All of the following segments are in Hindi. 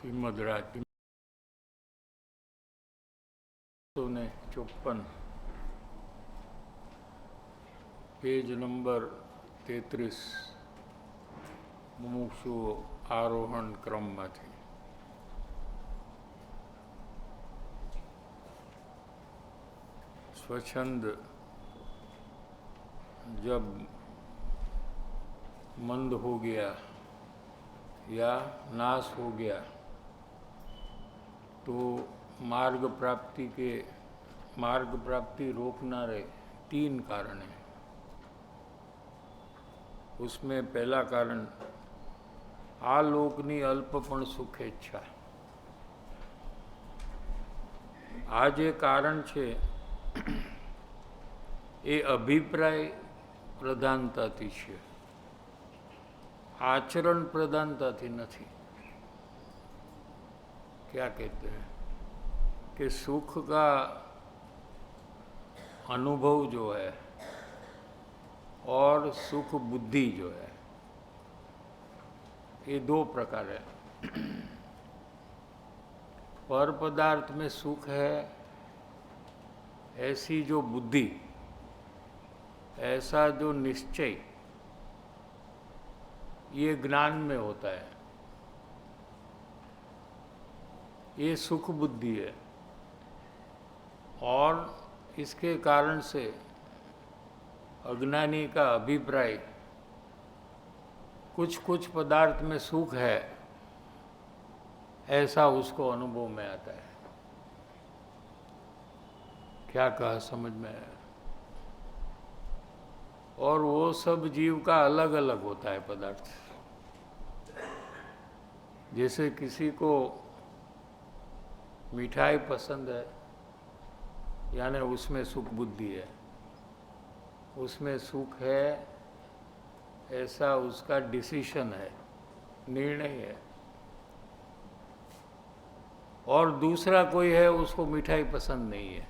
श्रीमद् राजनीति 54 पेज नंबर 33 मुमुक्षु आरोहण क्रमમાંથી स्वच्छंद जब मंद हो गया या नाश हो गया तो मार्ग प्राप्ति रोकनारे 3 कारण हैं। उसमें पहला कारण आलोकनी अल्पपण सुखेच्छा। आ जे कारण छे ए अभिप्राय प्रधानताथी छे, आचरण प्रधानताथी नहीं। क्या कहते हैं कि सुख का अनुभव जो है और सुख बुद्धि जो है ये 2 प्रकार है। पर पदार्थ में सुख है ऐसी जो बुद्धि, ऐसा जो निश्चय, ये ज्ञान में होता है, ये सुख बुद्धि है। और इसके कारण से अज्ञानी का अभिप्राय कुछ पदार्थ में सुख है ऐसा उसको अनुभव में आता है। क्या कहा समझ में आया? और वो सब जीव का अलग अलग होता है पदार्थ। जैसे किसी को मिठाई पसंद है, यानी उसमें सुख बुद्धि है, उसमें सुख है ऐसा उसका डिसीजन है, निर्णय है। और दूसरा कोई है उसको मिठाई पसंद नहीं है,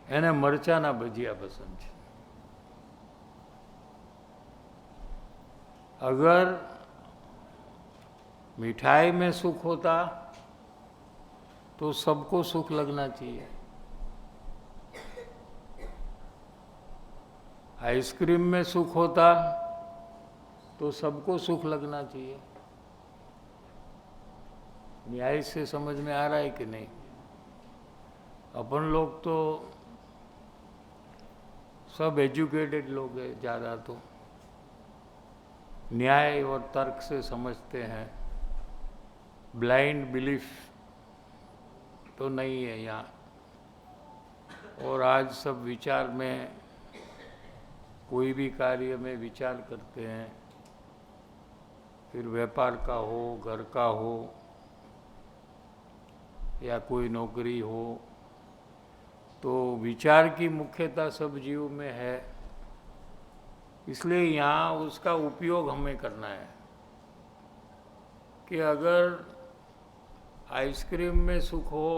એને મરચાના ભજીયા પસંદ છે। अगर मिठाई में सुख होता तो सबको सुख लगना चाहिए। आइसक्रीम में सुख होता तो सबको सुख लगना चाहिए। न्याय से समझ में आ रहा है कि नहीं? अपन लोग तो सब एजुकेटेड लोग हैं, ज़्यादा तो न्याय और तर्क से समझते हैं। ब्लाइंड बिलीफ तो नहीं है यहाँ। और आज सब विचार में, कोई भी कार्य में विचार करते हैं, फिर व्यापार का हो, घर का हो या कोई नौकरी हो, तो विचार की मुख्यता सब जीव में है। इसलिए यहाँ उसका उपयोग हमें करना है कि अगर आइसक्रीम में सुख हो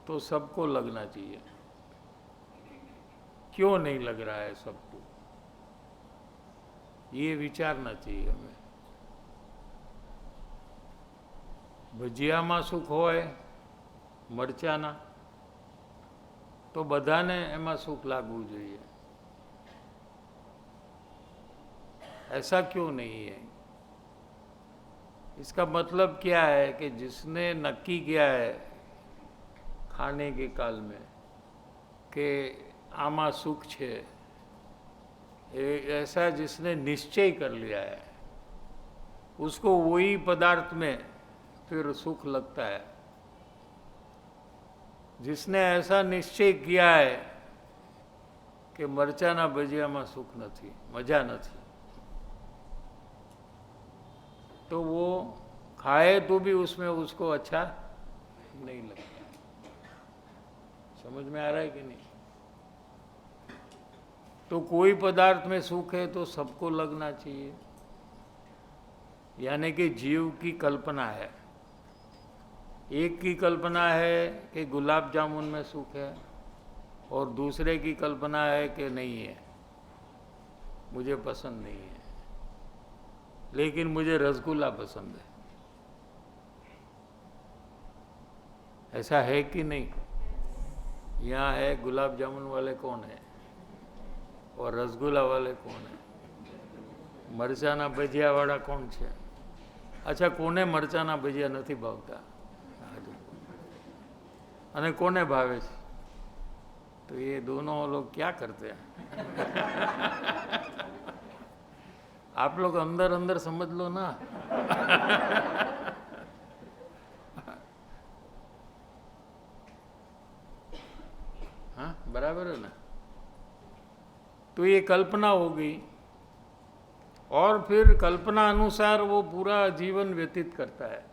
तो सबको लगना चाहिए। क्यों नहीं लग रहा है सबको, ये विचारना चाहिए हमें। भजिया में सुख होय मरचाना तो बधाने एमा सुख लागू જોઈએ। ऐसा क्यों नहीं है? इसका मतलब क्या है कि जिसने नक्की किया है खाने के काल में कि आमा सुख छे, ऐसा जिसने निश्चय कर लिया है, उसको वही पदार्थ में फिर सुख लगता है। जिसने ऐसा निश्चय किया है कि मरचाना भजियाમાં सुख नहीं, मजा नहीं, तो वो खाए तो भी उसमें उसको अच्छा नहीं लगता। समझ में आ रहा है कि नहीं? तो कोई पदार्थ में सुख है तो सबको लगना चाहिए। यानी कि जीव की कल्पना है। एक की कल्पना है कि गुलाब जामुन में सुख है और दूसरे की कल्पना है कि नहीं है, मुझे पसंद नहीं है। लेकिन मुझे रसगुल्ला पसंद है। ऐसा है कि नहीं? यहाँ है गुलाब जामुन वाले कौन है और रसगुल्ला वाले कौन है? मरचाना भजिया वाला कौन છે? अच्छा, कोने मरचाना भजिया नहीं भावता अने कोने भावे છે? तो ये दोनों लोग क्या करते हैं? आप लोग अंदर अंदर समझ लो ना। हाँ, बराबर है ना? तो ये कल्पना हो गई और फिर कल्पना अनुसार वो पूरा जीवन व्यतीत करता है।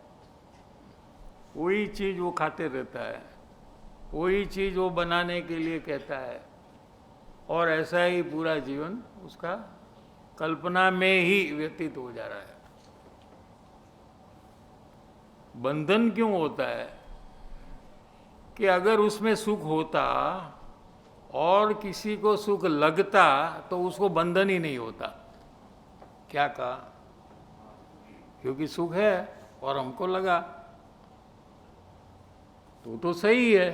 वही चीज वो खाते रहता है, वही चीज वो बनाने के लिए कहता है, और ऐसा ही पूरा जीवन उसका कल्पना में ही व्यतीत हो जा रहा है। बंधन क्यों होता है? कि अगर उसमें सुख होता और किसी को सुख लगता तो उसको बंधन ही नहीं होता। क्या कहा? क्योंकि सुख है और हमको लगा तो सही है,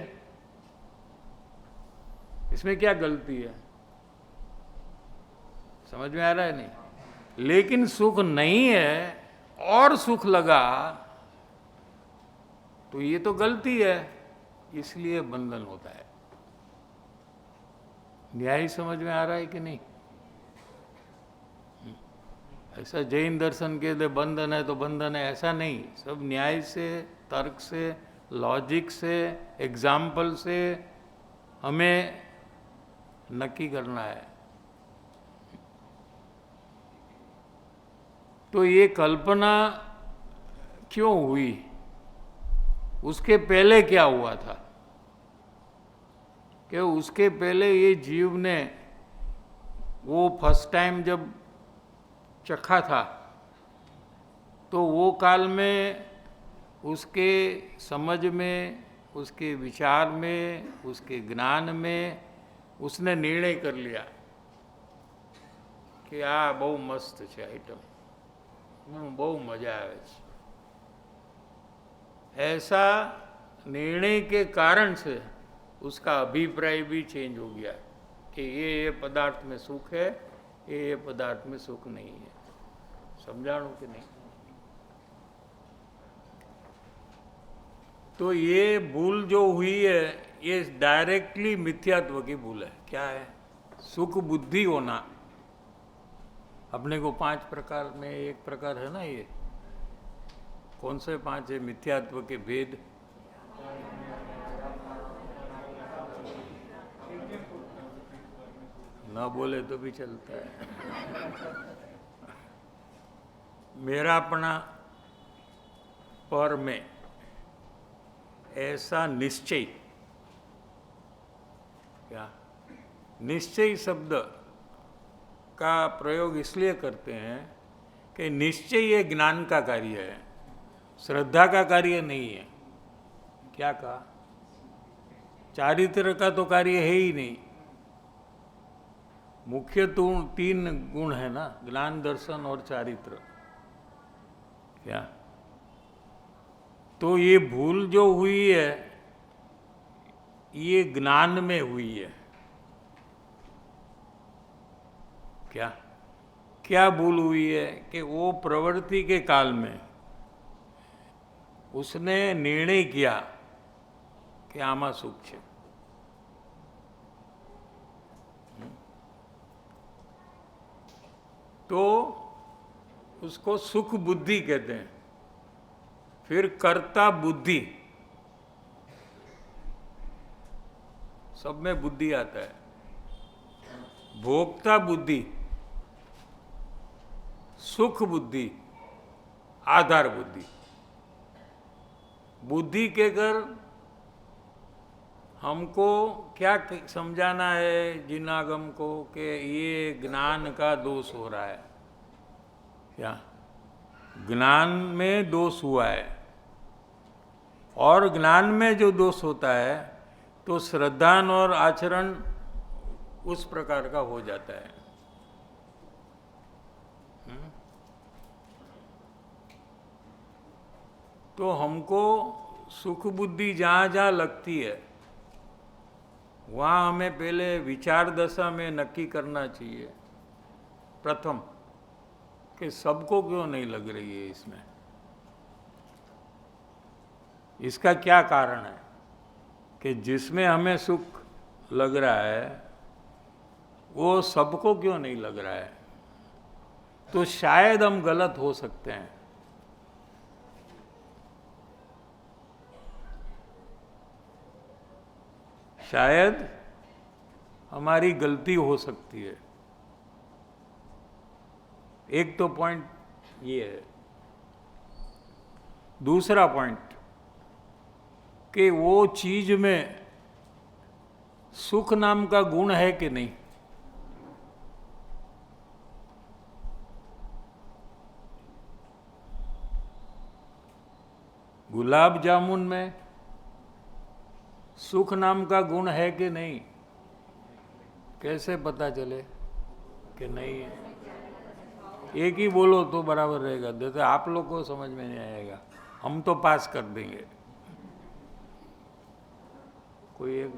इसमें क्या गलती है? समझ में आ रहा है? नहीं। लेकिन सुख नहीं है और सुख लगा तो ये तो गलती है, इसलिए बंधन होता है। न्याय समझ में आ रहा है कि नहीं? ऐसा जैन दर्शन के लिए बंधन है तो बंधन है, ऐसा नहीं। सब न्याय से, तर्क से, लॉजिक से, एग्जाम्पल से हमें नक्की करना है। तो ये कल्पना क्यों हुई? उसके पहले क्या हुआ था? कि उसके पहले ये जीव ने वो फर्स्ट टाइम जब चखा था तो वो काल में उसके समझ में, उसके विचार में, उसके ज्ञान में उसने निर्णय कर लिया कि आ बहु मस्त है आइटम, बहु मजा आवे छे। ऐसा निर्णय के कारण से उसका अभिप्राय भी चेंज हो गया कि ये पदार्थ में सुख है, ये पदार्थ में सुख नहीं है। समझाणु कि नहीं? तो ये भूल जो हुई है ये डायरेक्टली मिथ्यात्व की भूल है। क्या है? सुख बुद्धि होना। अपने को 5 प्रकार में एक प्रकार है ना, ये कौन से 5 है मिथ्यात्व के भेद? ना बोले तो भी चलता है। मेरापना पर में ऐसा निश्चय। क्या? निश्चय शब्द का प्रयोग इसलिए करते हैं कि निश्चय ये ज्ञान का कार्य है, श्रद्धा का कार्य नहीं है। क्या कहा? चारित्र का तो कार्य है ही नहीं। मुख्य तो 3 गुण है ना, ज्ञान, दर्शन और चारित्र। क्या? तो ये भूल जो हुई है ये ज्ञान में हुई है। क्या? क्या भूल हुई है? कि वो प्रवृत्ति के काल में उसने निर्णय किया कि आमा सुख है। तो उसको सुख बुद्धि कहते हैं। फिर कर्ता बुद्धि, सब में बुद्धि आता है। भोक्ता बुद्धि, सुख बुद्धि, आधार बुद्धि। बुद्धि के कर हमको क्या समझाना है जिनागम को कि ये ज्ञान का दोष हो रहा है। क्या? ज्ञान में दोष हुआ है, और ज्ञान में जो दोष होता है तो श्रद्धान और आचरण उस प्रकार का हो जाता है। तो हमको सुख बुद्धि जहाँ जहाँ लगती है वहाँ हमें पहले विचार दशा में नक्की करना चाहिए प्रथम कि सबको क्यों नहीं लग रही है इसमें, इसका क्या कारण है कि जिसमें हमें सुख लग रहा है वो सबको क्यों नहीं लग रहा है। तो शायद हम गलत हो सकते हैं। शायद हमारी गलती हो सकती है। एक तो पॉइंट ये है। दूसरा पॉइंट कि वो चीज में सुख नाम का गुण है कि नहीं। गुलाब जामुन में सुख नाम का गुण है कि नहीं, कैसे पता चले कि नहीं है। एक ही बोलो तो बराबर रहेगा, जैसे आप लोग को समझ में नहीं आएगा, हम तो पास कर देंगे। कोई एक,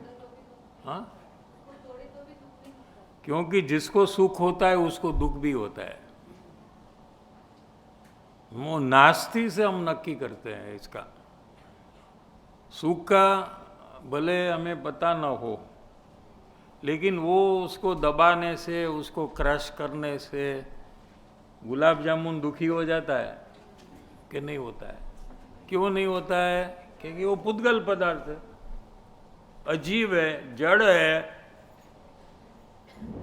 हाँ, क्योंकि जिसको सुख होता है उसको दुख भी होता है। वो नास्ती से हम नक्की करते हैं इसका। सुख का भले हमें पता न हो, लेकिन वो उसको दबाने से, उसको क्रश करने से गुलाब जामुन दुखी हो जाता है कि नहीं होता है। क्यों नहीं होता है? क्योंकि वो पुद्गल पदार्थ है, अजीब है, जड़ है,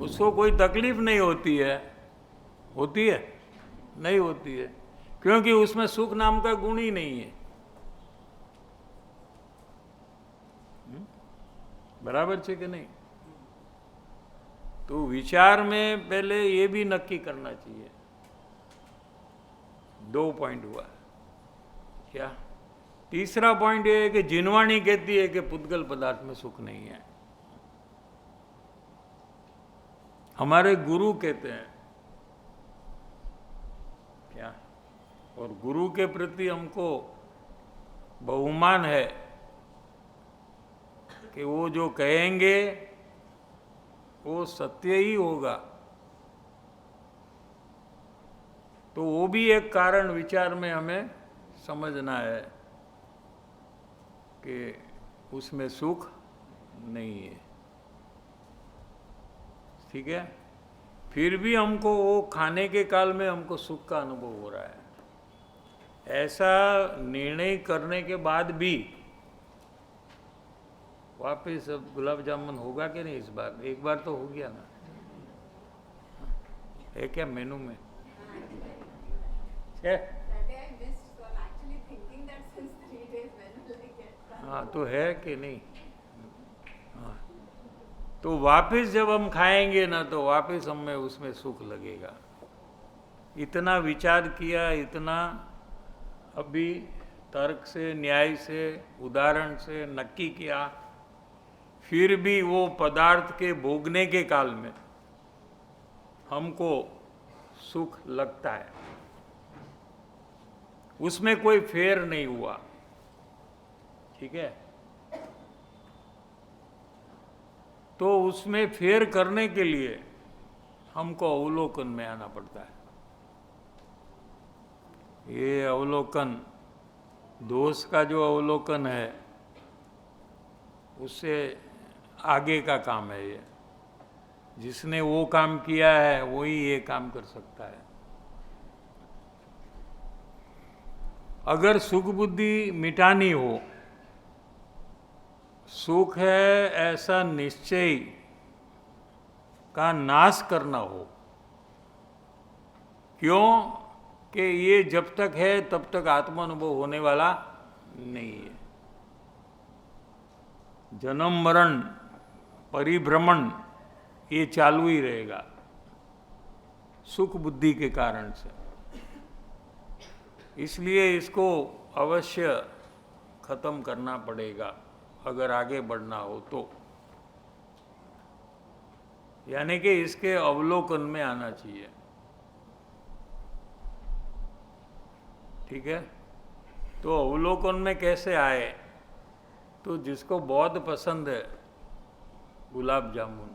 उसको कोई तकलीफ नहीं होती है। होती है? नहीं होती है, क्योंकि उसमें सुख नाम का गुण ही नहीं है। बराबर है कि नहीं? तो विचार में पहले ये भी नक्की करना चाहिए। 2 पॉइंट हुआ क्या? तीसरा पॉइंट ये है कि जिनवाणी कहती है कि पुद्गल पदार्थ में सुख नहीं है। हमारे गुरु कहते हैं क्या, और गुरु के प्रति हमको बहुमान है कि वो जो कहेंगे वो सत्य ही होगा। तो वो भी एक कारण विचार में हमें समझना है कि उसमें सुख नहीं है। ठीक है? फिर भी हमको वो खाने के काल में हमको सुख का अनुभव हो रहा है। ऐसा निर्णय करने के बाद भी वापिस अब गुलाब जामुन होगा कि नहीं इस बार? एक बार तो हो गया ना, है क्या मेनू में? है? हाँ, तो है कि नहीं? हाँ, तो वापिस जब हम खाएंगे ना तो वापिस हमें उसमें सुख लगेगा। इतना विचार किया, इतना अभी तर्क से, न्याय से, उदाहरण से नक्की किया, फिर भी वो पदार्थ के भोगने के काल में हमको सुख लगता है। उसमें कोई फेर नहीं हुआ। ठीक है? तो उसमें फेर करने के लिए हमको अवलोकन में आना पड़ता है। ये अवलोकन, दोष का जो अवलोकन है, उससे आगे का काम है ये। जिसने वो काम किया है वही ये काम कर सकता है। अगर सुख बुद्धि मिटानी हो, सुख है ऐसा निश्चय का नाश करना हो, क्यों कि ये जब तक है तब तक आत्मानुभव होने वाला नहीं है। जन्म मरण परिभ्रमण ये चालू ही रहेगा सुख बुद्धि के कारण से। इसलिए इसको अवश्य खत्म करना पड़ेगा अगर आगे बढ़ना हो तो। यानी कि इसके अवलोकन में आना चाहिए। ठीक है? तो अवलोकन में कैसे आए? तो जिसको बहुत पसंद है गुलाब जामुन,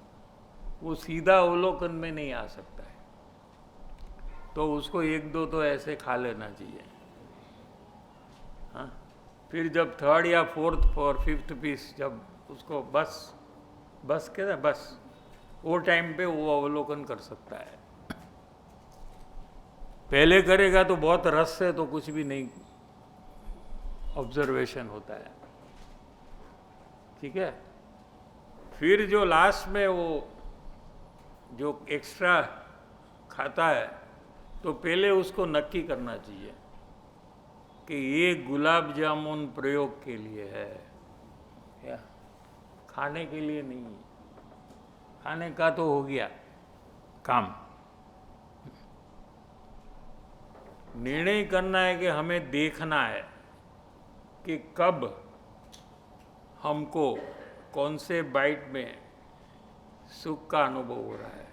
वो सीधा अवलोकन में नहीं आ सकता है, तो उसको एक दो तो ऐसे खा लेना चाहिए। हाँ, फिर जब थर्ड या फोर्थ और फिफ्थ पीस जब उसको बस के ना बस वो टाइम पे वो अवलोकन कर सकता है। पहले करेगा तो बहुत रस से तो कुछ भी नहीं ऑब्जर्वेशन होता है, ठीक है। फिर जो लास्ट में वो जो एक्स्ट्रा खाता है, तो पहले उसको नक्की करना चाहिए कि ये गुलाब जामुन प्रयोग के लिए है या खाने के लिए नहीं। खाने का तो हो गया काम, निर्णय करना है कि हमें देखना है कि कब हमको कौन से बाइट में सुख का अनुभव हो रहा है।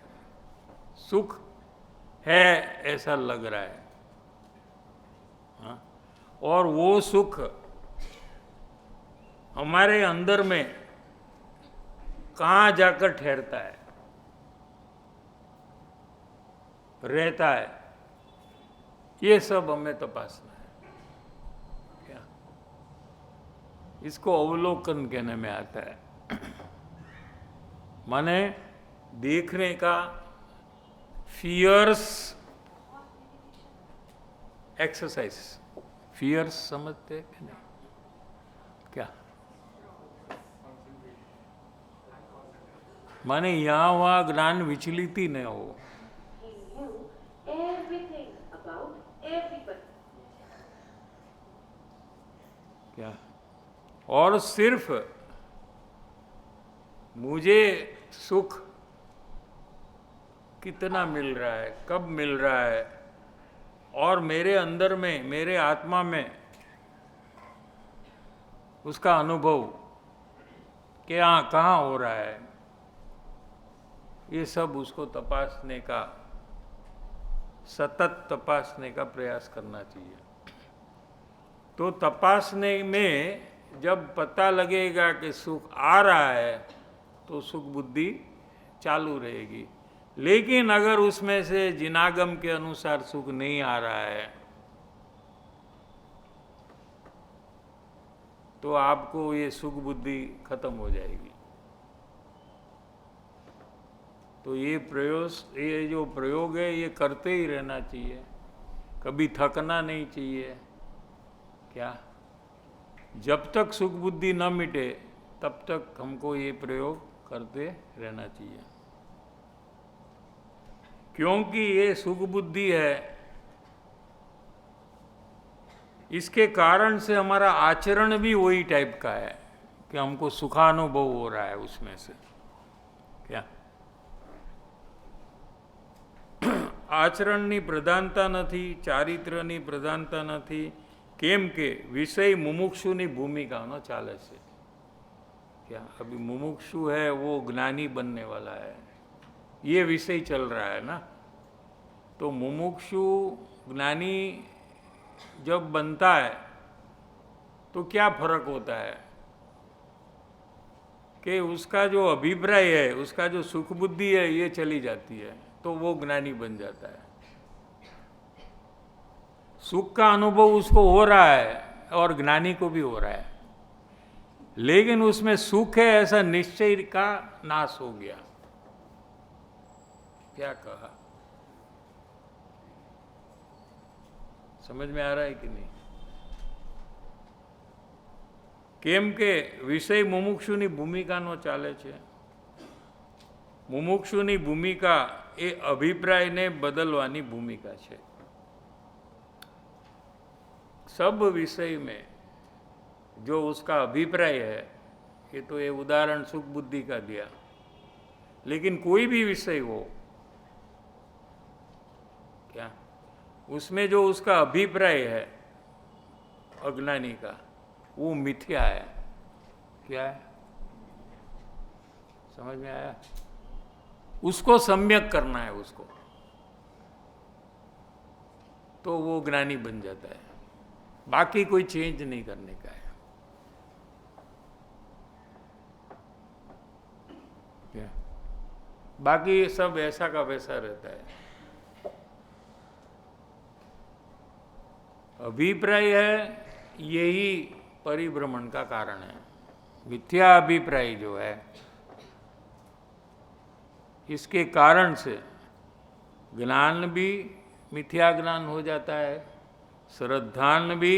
सुख है ऐसा लग रहा है, हाँ? और वो सुख हमारे अंदर में कहाँ जाकर ठहरता है, रहता है, ये सब हमें तपासना है। क्या इसको अवलोकन कहने में आता है। माने देखने का फियर्स एक्सरसाइज। फियर्स समझते हैं कि नहीं? क्या माने यहाँ वहाँ ज्ञान विचलित ही नहीं हो। क्या और सिर्फ मुझे सुख कितना मिल रहा है, कब मिल रहा है, और मेरे अंदर में, मेरे आत्मा में उसका अनुभव क्या कहाँ हो रहा है, ये सब उसको तपासने का, सतत तपासने का प्रयास करना चाहिए। तो तपासने में जब पता लगेगा कि सुख आ रहा है तो सुख बुद्धि चालू रहेगी। लेकिन अगर उसमें से जिनागम के अनुसार सुख नहीं आ रहा है तो आपको ये सुख बुद्धि खत्म हो जाएगी। तो ये जो प्रयोग है ये करते ही रहना चाहिए, कभी थकना नहीं चाहिए। क्या जब तक सुख बुद्धि न मिटे तब तक हमको ये प्रयोग करते रहना चाहिए, क्योंकि ये सुख बुद्धि है, इसके कारण से हमारा आचरण भी वही टाइप का है कि हमको सुखानुभव हो रहा है उसमें से। क्या आचरणनी प्रधानता नहीं, चारित्र्यनी प्रधानता नहीं, केम के विषय मुमुक्षुनी भूमिकानो चाले छे। क्या अभी मुमुक्षु है वो ज्ञानी बनने वाला है, ये विषय चल रहा है ना। तो मुमुक्षु ज्ञानी जब बनता है तो क्या फर्क होता है कि उसका जो अभिप्राय है, उसका जो सुख बुद्धि है ये चली जाती है, तो वो ज्ञानी बन जाता है। सुख का अनुभव उसको हो रहा है और ज्ञानी को भी हो रहा है, लेकिन उसमें सुख है ऐसा निश्चय का नाश हो गया। क्या कहा, समझ में आ रहा है कि नहीं? केम के विषय मुमुक्षुनी भूमिकानो चाले छे। मुमुक्षुनी भूमिका ए अभिप्रायने बदलवानी भूमिका छे। सब विषय में जो उसका अभिप्राय है, ये तो ये उदाहरण सुख बुद्धि का दिया, लेकिन कोई भी विषय हो, क्या उसमें जो उसका अभिप्राय है अज्ञानी का, वो मिथ्या है। क्या है, समझ में आया? उसको सम्यक करना है उसको, तो वो ज्ञानी बन जाता है। बाकी कोई चेंज नहीं करने का है। क्या? बाकी सब ऐसा का वैसा रहता है। अभिप्राय है, यही परिभ्रमण का कारण है। मिथ्या अभिप्राय जो है, इसके कारण से ज्ञान भी मिथ्या ज्ञान हो जाता है, श्रद्धान भी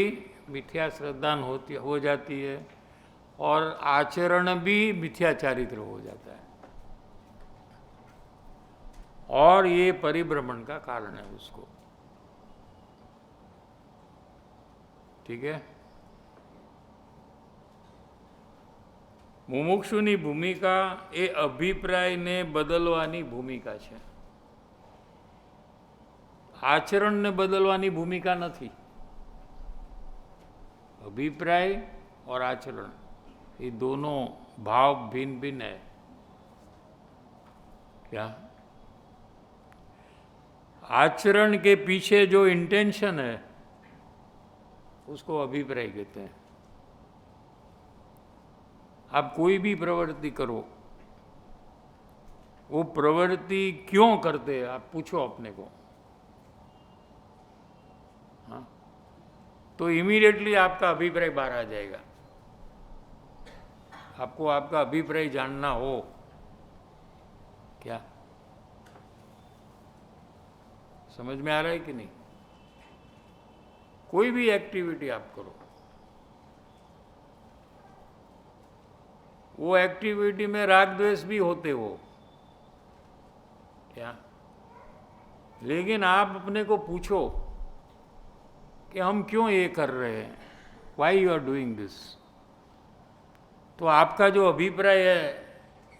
मिथ्या श्रद्धान हो जाती है, और आचरण भी मिथ्या चारित्र हो जाता है, और ये परिभ्रमण का कारण है उसको। ठीक है। મુમુક્ષુની ભૂમિકા એ અભિપ્રાયને બદલવાની ભૂમિકા છે, આચરણને બદલવાની ભૂમિકા નથી। अभिप्राय और आचरण ये दोनों भाव भिन्न भिन्न है। क्या? आचरण के पीछे जो इंटेंशन है उसको अभिप्राय कहते हैं। आप कोई भी प्रवृत्ति करो, वो प्रवृत्ति क्यों करते हैं आप पूछो अपने को, हाँ, तो इमीडिएटली आपका अभिप्राय बाहर आ जाएगा। आपको आपका अभिप्राय जानना हो क्या? समझ में आ रहा है कि नहीं? कोई भी एक्टिविटी आप करो, वो एक्टिविटी में राग द्वेष भी होते हो क्या, लेकिन आप अपने को पूछो कि हम क्यों ये कर रहे हैं, why you are doing this, तो आपका जो अभिप्राय है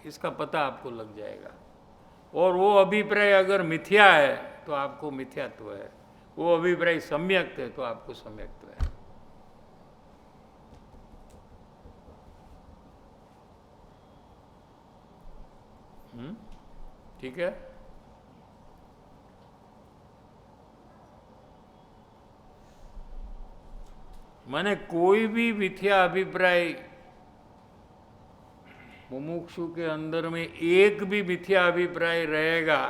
इसका पता आपको लग जाएगा। और वो अभिप्राय अगर मिथ्या है तो आपको मिथ्यात्व है, वो अभिप्राय सम्यक है तो आपको सम्यक्त्व है। ठीक है। माने कोई भी मिथ्या अभिप्राय मुमुक्षु के अंदर में एक भी मिथ्या अभिप्राय रहेगा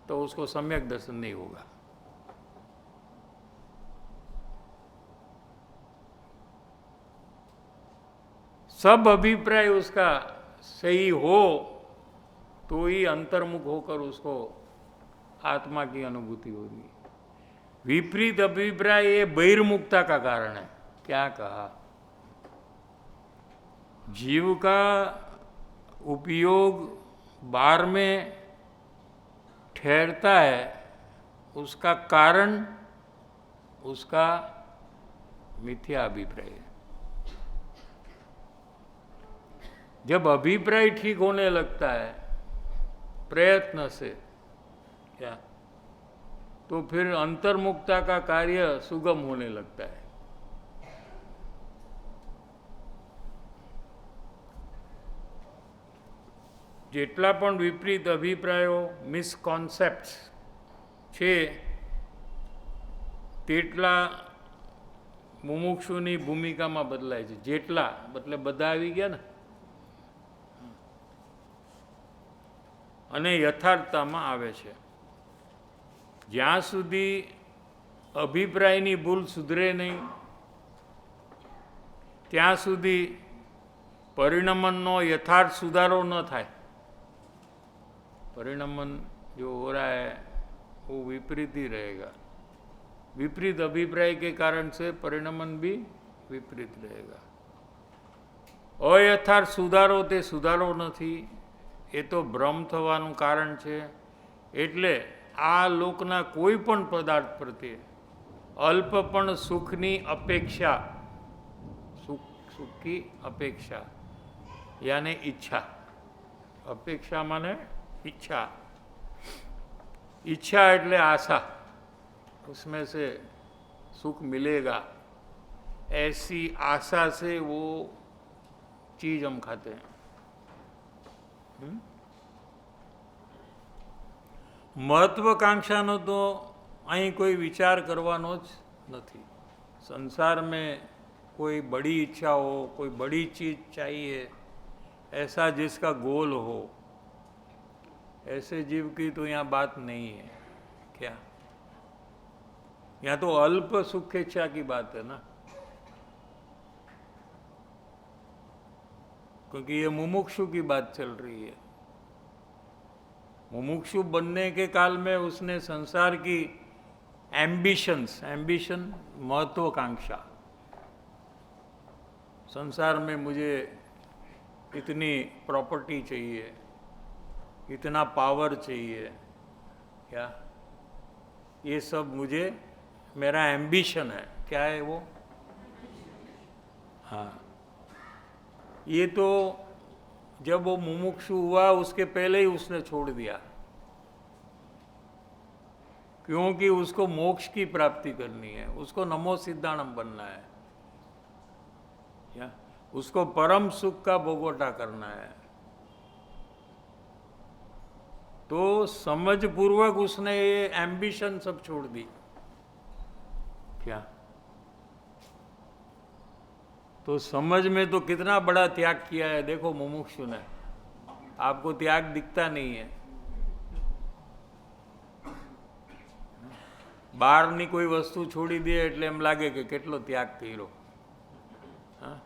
तो उसको सम्यक दर्शन नहीं होगा। सब अभिप्राय उसका सही हो तो ही अंतर्मुख होकर उसको आत्मा की अनुभूति होगी। विपरीत अभिप्राय ये बहिर्मुखता का कारण है। क्या कहा? जीव का उपयोग बाहर में ठहरता है, उसका कारण उसका मिथ्या अभिप्राय है। जब अभिप्राय ठीक होने लगता है प्रयत्न से, क्या, तो फिर अंतर्मुखता का कार्य सुगम होने लगता है। જેટલા પણ વિપરીત અભિપ્રાયો મિસકોન્સેપ્ટ્સ છે તેટલા મુમુક્ષુની ભૂમિકામાં બદલાય છે। જેટલા એટલે બધા આવી ગયા ને, અને યથાર્થતામાં આવે છે। જ્યાં સુધી અભિપ્રાયની ભૂલ સુધરે નહીં ત્યાં સુધી પરિણમનનો यथार्थ सुधारो न થાય। परिणमन जो हो रहा है वो विपरीत ही रहेगा। विपरीत अभिप्राय के कारण से परिणमन भी विपरीत रहेगा। अयथार्थ सुधारो ते सुधारो નથી, એ તો ભ્રમ થવાનું કારણ છે। એટલે આ લોકના કોઈ પણ પદાર્થ પ્રત્યે અલ્પ પણ સુખની અપેક્ષા, સુખ की अपेक्षा यानी इच्छा, अपेक्षा माने इच्छा, इच्छा એટલે आशा, उसमें से सुख मिलेगा, ऐसी आशा से वो चीज हम खाते हैं। महत्वाकांक्षाનો તો અહીં કોઈ વિચાર કરવાનો જ નથી। संसार में कोई बड़ी इच्छा हो, कोई बड़ी चीज चाहिए, ऐसा जिसका गोल हो, ऐसे जीव की तो यहाँ बात नहीं है। क्या? यहाँ तो अल्प सुखेच्छा की बात है ना, क्योंकि ये मुमुक्षु की बात चल रही है। मुमुक्षु बनने के काल में उसने संसार की एम्बिशन महत्वाकांक्षा, संसार में मुझे इतनी प्रॉपर्टी चाहिए, इतना पावर चाहिए, क्या ये सब मुझे, मेरा एम्बिशन है। क्या है वो? हाँ, ये तो जब वो मुमुक्षु हुआ उसके पहले ही उसने छोड़ दिया, क्योंकि उसको मोक्ष की प्राप्ति करनी है, उसको नमो सिद्धाणम बनना है, या उसको परम सुख का भोगवटा करना है। तो समझ पूर्वक उसने ये एम्बिशन सब छोड़ दी। क्या? तो समझ में तो कितना बड़ा त्याग किया है, देखो मुमुक्षु ने। आपको त्याग दिखता नहीं है। બહારની કોઈ વસ્તુ છોડી દે એટલે એમ લાગે કે કેટલો ત્યાગ કર્યો। हाँ,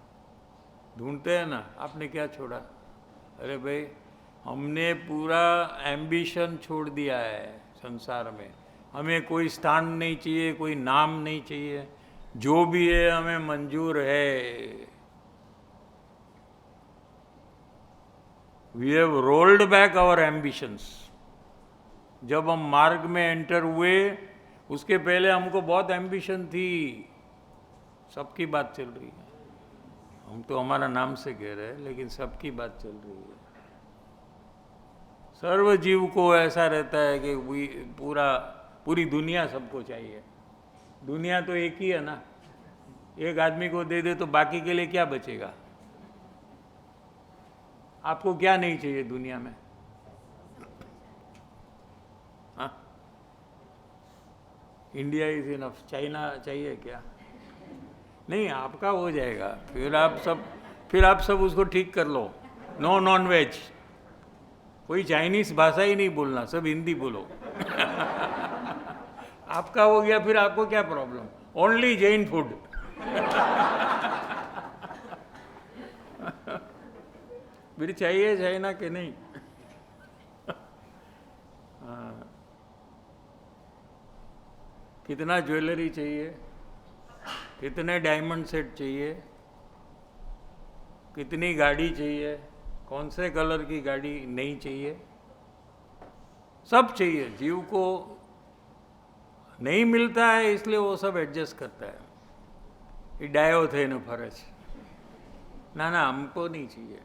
ढूंढते हैं ना, आपने क्या छोड़ा? अरे भाई, हमने पूरा एम्बिशन छोड़ दिया है संसार में। हमें कोई स्थान नहीं चाहिए, कोई नाम नहीं चाहिए, जो भी है हमें मंजूर है। We have rolled back our ambitions. जब हम मार्ग में एंटर हुए, उसके पहले हमको बहुत एम्बिशन थी। सबकी बात चल रही है, हम तो हमारा नाम से कह रहे हैं, लेकिन सबकी बात चल रही है। सर्व जीव को ऐसा रहता है कि पूरी दुनिया सबको चाहिए। दुनिया तो एक ही है ना, एक आदमी को दे दे तो बाकी के लिए क्या बचेगा? आपको क्या नहीं चाहिए दुनिया में? हाँ, इंडिया इज इनफ, चाइना चाहिए क्या? नहीं, आपका हो जाएगा। फिर आप सब उसको ठीक कर लो। नो नॉन वेज, कोई चाइनीज भाषा ही नहीं बोलना, सब हिंदी बोलो। आपका हो गया, फिर आपको क्या प्रॉब्लम? Only Jain food. फिर चाहिए चाइना के नहीं? कितना ज्वेलरी चाहिए, कितने डायमंड सेट चाहिए, कितनी गाड़ी चाहिए, कौन से कलर की गाड़ी नहीं चाहिए, सब चाहिए। जीव को नहीं मिलता है, इसलिए वो सब एडजस्ट करता है। ये डायो थे न फरे છે। ना हमको नहीं चाहिए,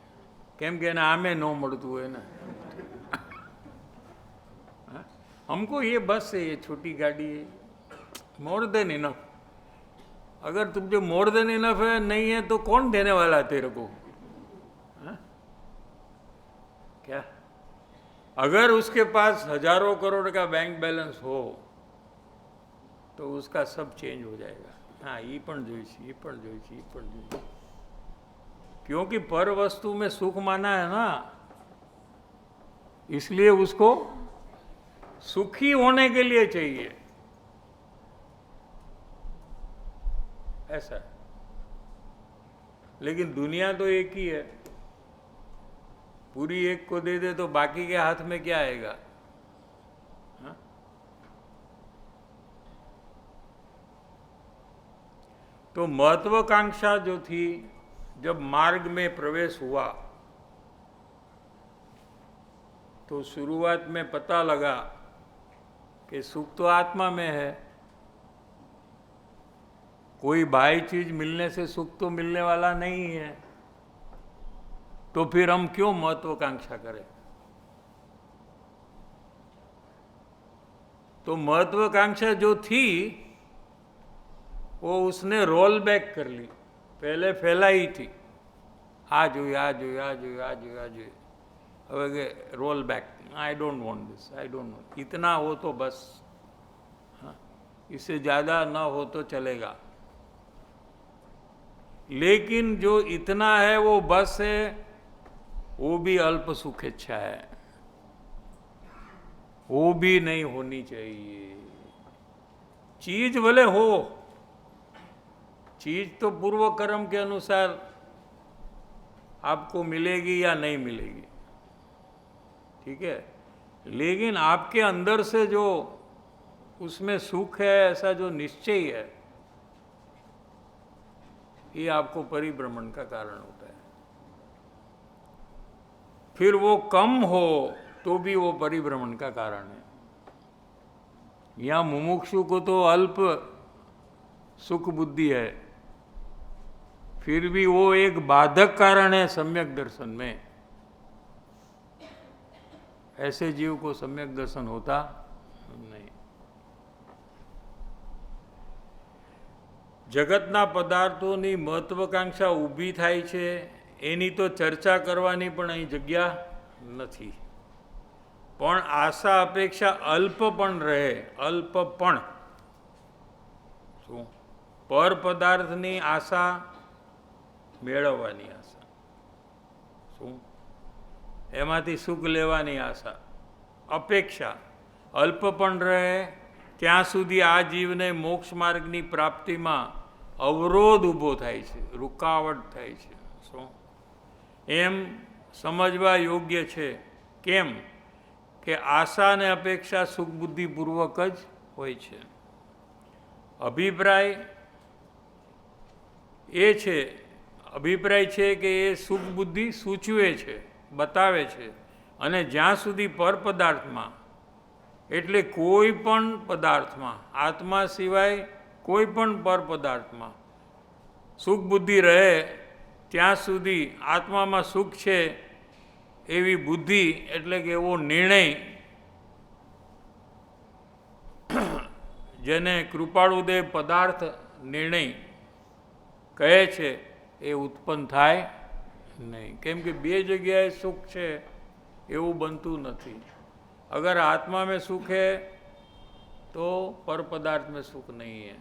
केम के ना आमे नो મળતું है ना। हमको ये बस है, ये छोटी गाड़ी है, मोर देन इनफ। अगर तुझे मोर देन इनफ है नहीं है तो कौन देने वाला है तेरे को? हा? क्या? अगर उसके पास हजारों करोड़ का बैंक बैलेंस हो तो उसका सब चेंज हो जाएगा। हाँ, ये पण जोईशे, ये पण जोईशे, ये पण जोईशे। क्योंकि पर वस्तु में सुख माना है ना, इसलिए उसको सुखी होने के लिए चाहिए, ऐसा। लेकिन दुनिया तो एक ही है, पूरी एक को दे दे तो बाकी के हाथ में क्या आएगा? हाँ? तो महत्वाकांक्षा जो थी, जब मार्ग में प्रवेश हुआ तो शुरुआत में पता लगा कि सुख तो आत्मा में है, कोई बाह्य चीज मिलने से सुख तो मिलने वाला नहीं है, तो फिर हम क्यों महत्वाकांक्षा करें? तो महत्वाकांक्षा जो थी वो उसने रोल बैक कर ली। पहले फैलाई थी, आज हुई, आज हुई, आज हुई, आज हुई, आज हुई। अब roll back, I don't want this, I don't want, इतना हो तो बस, हाँ, इससे ज़्यादा ना हो तो चलेगा। लेकिन जो इतना है वो बस है, वो भी अल्प सुखेच्छा है, वो भी नहीं होनी चाहिए। चीज भले हो, चीज तो पूर्व कर्म के अनुसार आपको मिलेगी या नहीं मिलेगी, ठीक है, लेकिन आपके अंदर से जो उसमें सुख है, ऐसा जो निश्चय है, ये आपको परिभ्रमण का कारण होता है। फिर वो कम हो तो भी वो परिभ्रमण का कारण है। यहाँ मुमुक्षु को तो अल्प सुख बुद्धि है, फिर भी वो एक बाधक कारण है सम्यक दर्शन में। ऐसे जीव को सम्यक दर्शन होता नहीं। જગતના પદાર્થોની મહત્વાકાંક્ષા ઊભી થાય છે, એની તો ચર્ચા કરવાની પણ અહીં જગ્યા નથી, પણ આશા અપેક્ષા અલ્પ પણ રહે, અલ્પ પણ શું પર પદાર્થની આશા, મેળવવાની આશા, શું એમાંથી સુખ લેવાની આશા, અપેક્ષા અલ્પ પણ રહે, ત્યાં સુધી આ જીવને મોક્ષ માર્ગની પ્રાપ્તિમાં અવરોધ ઊભો થાય છે, રૂકાવટ થાય છે। શું એમ સમજવા યોગ્ય છે। કેમ કે આશા અને અપેક્ષા સુખ બુદ્ધિપૂર્વક જ હોય છે। અભિપ્રાય છે કે એ સુખ બુદ્ધિ સૂચવે છે, બતાવે છે, અને જ્યાં સુધી પર પદાર્થમાં, એટલે કોઈ પણ પદાર્થમાં, આત્મા સિવાય કોઈ પણ પર પદાર્થમાં સુખ બુદ્ધિ રહે, ત્યાં સુધી આત્મામાં સુખ છે એવી બુદ્ધિ, એટલે કે એવો નિર્ણય, જેને કૃપાળુદેવ પદાર્થ નિર્ણય કહે છે, એ ઉત્પન્ન થાય નહીં। કેમ કે બે જગ્યાએ સુખ છે એવું બનતું નથી। अगर आत्मा में सुख है तो पर पदार्थ में सुख नहीं है,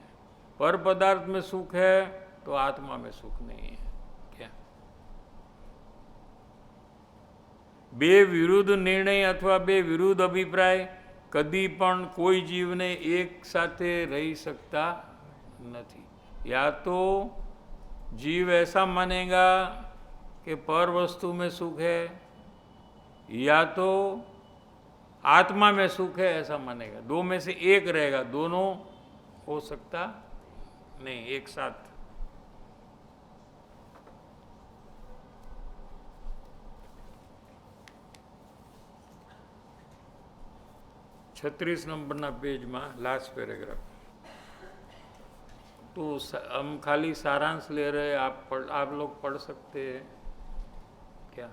पर पदार्थ में सुख है तो आत्मा में सुख नहीं है। क्या બે વિરુદ્ધ નિર્ણય અથવા બે વિરુદ્ધ અભિપ્રાય કદી પણ કોઈ જીવને એક સાથે રહી सकता નથી। या तो जीव ऐसा मानेगा कि पर वस्तु में सुख है, या तो आत्मा में सुख है ऐसा मानेगा। दो में से एक रहेगा, दोनों हो सकता नहीं एक साथ। 36 नंबरना पेज में लास्ट पैराग्राफ। तो हम खाली सारांश ले रहे, आप लोग पढ़ सकते हैं क्या?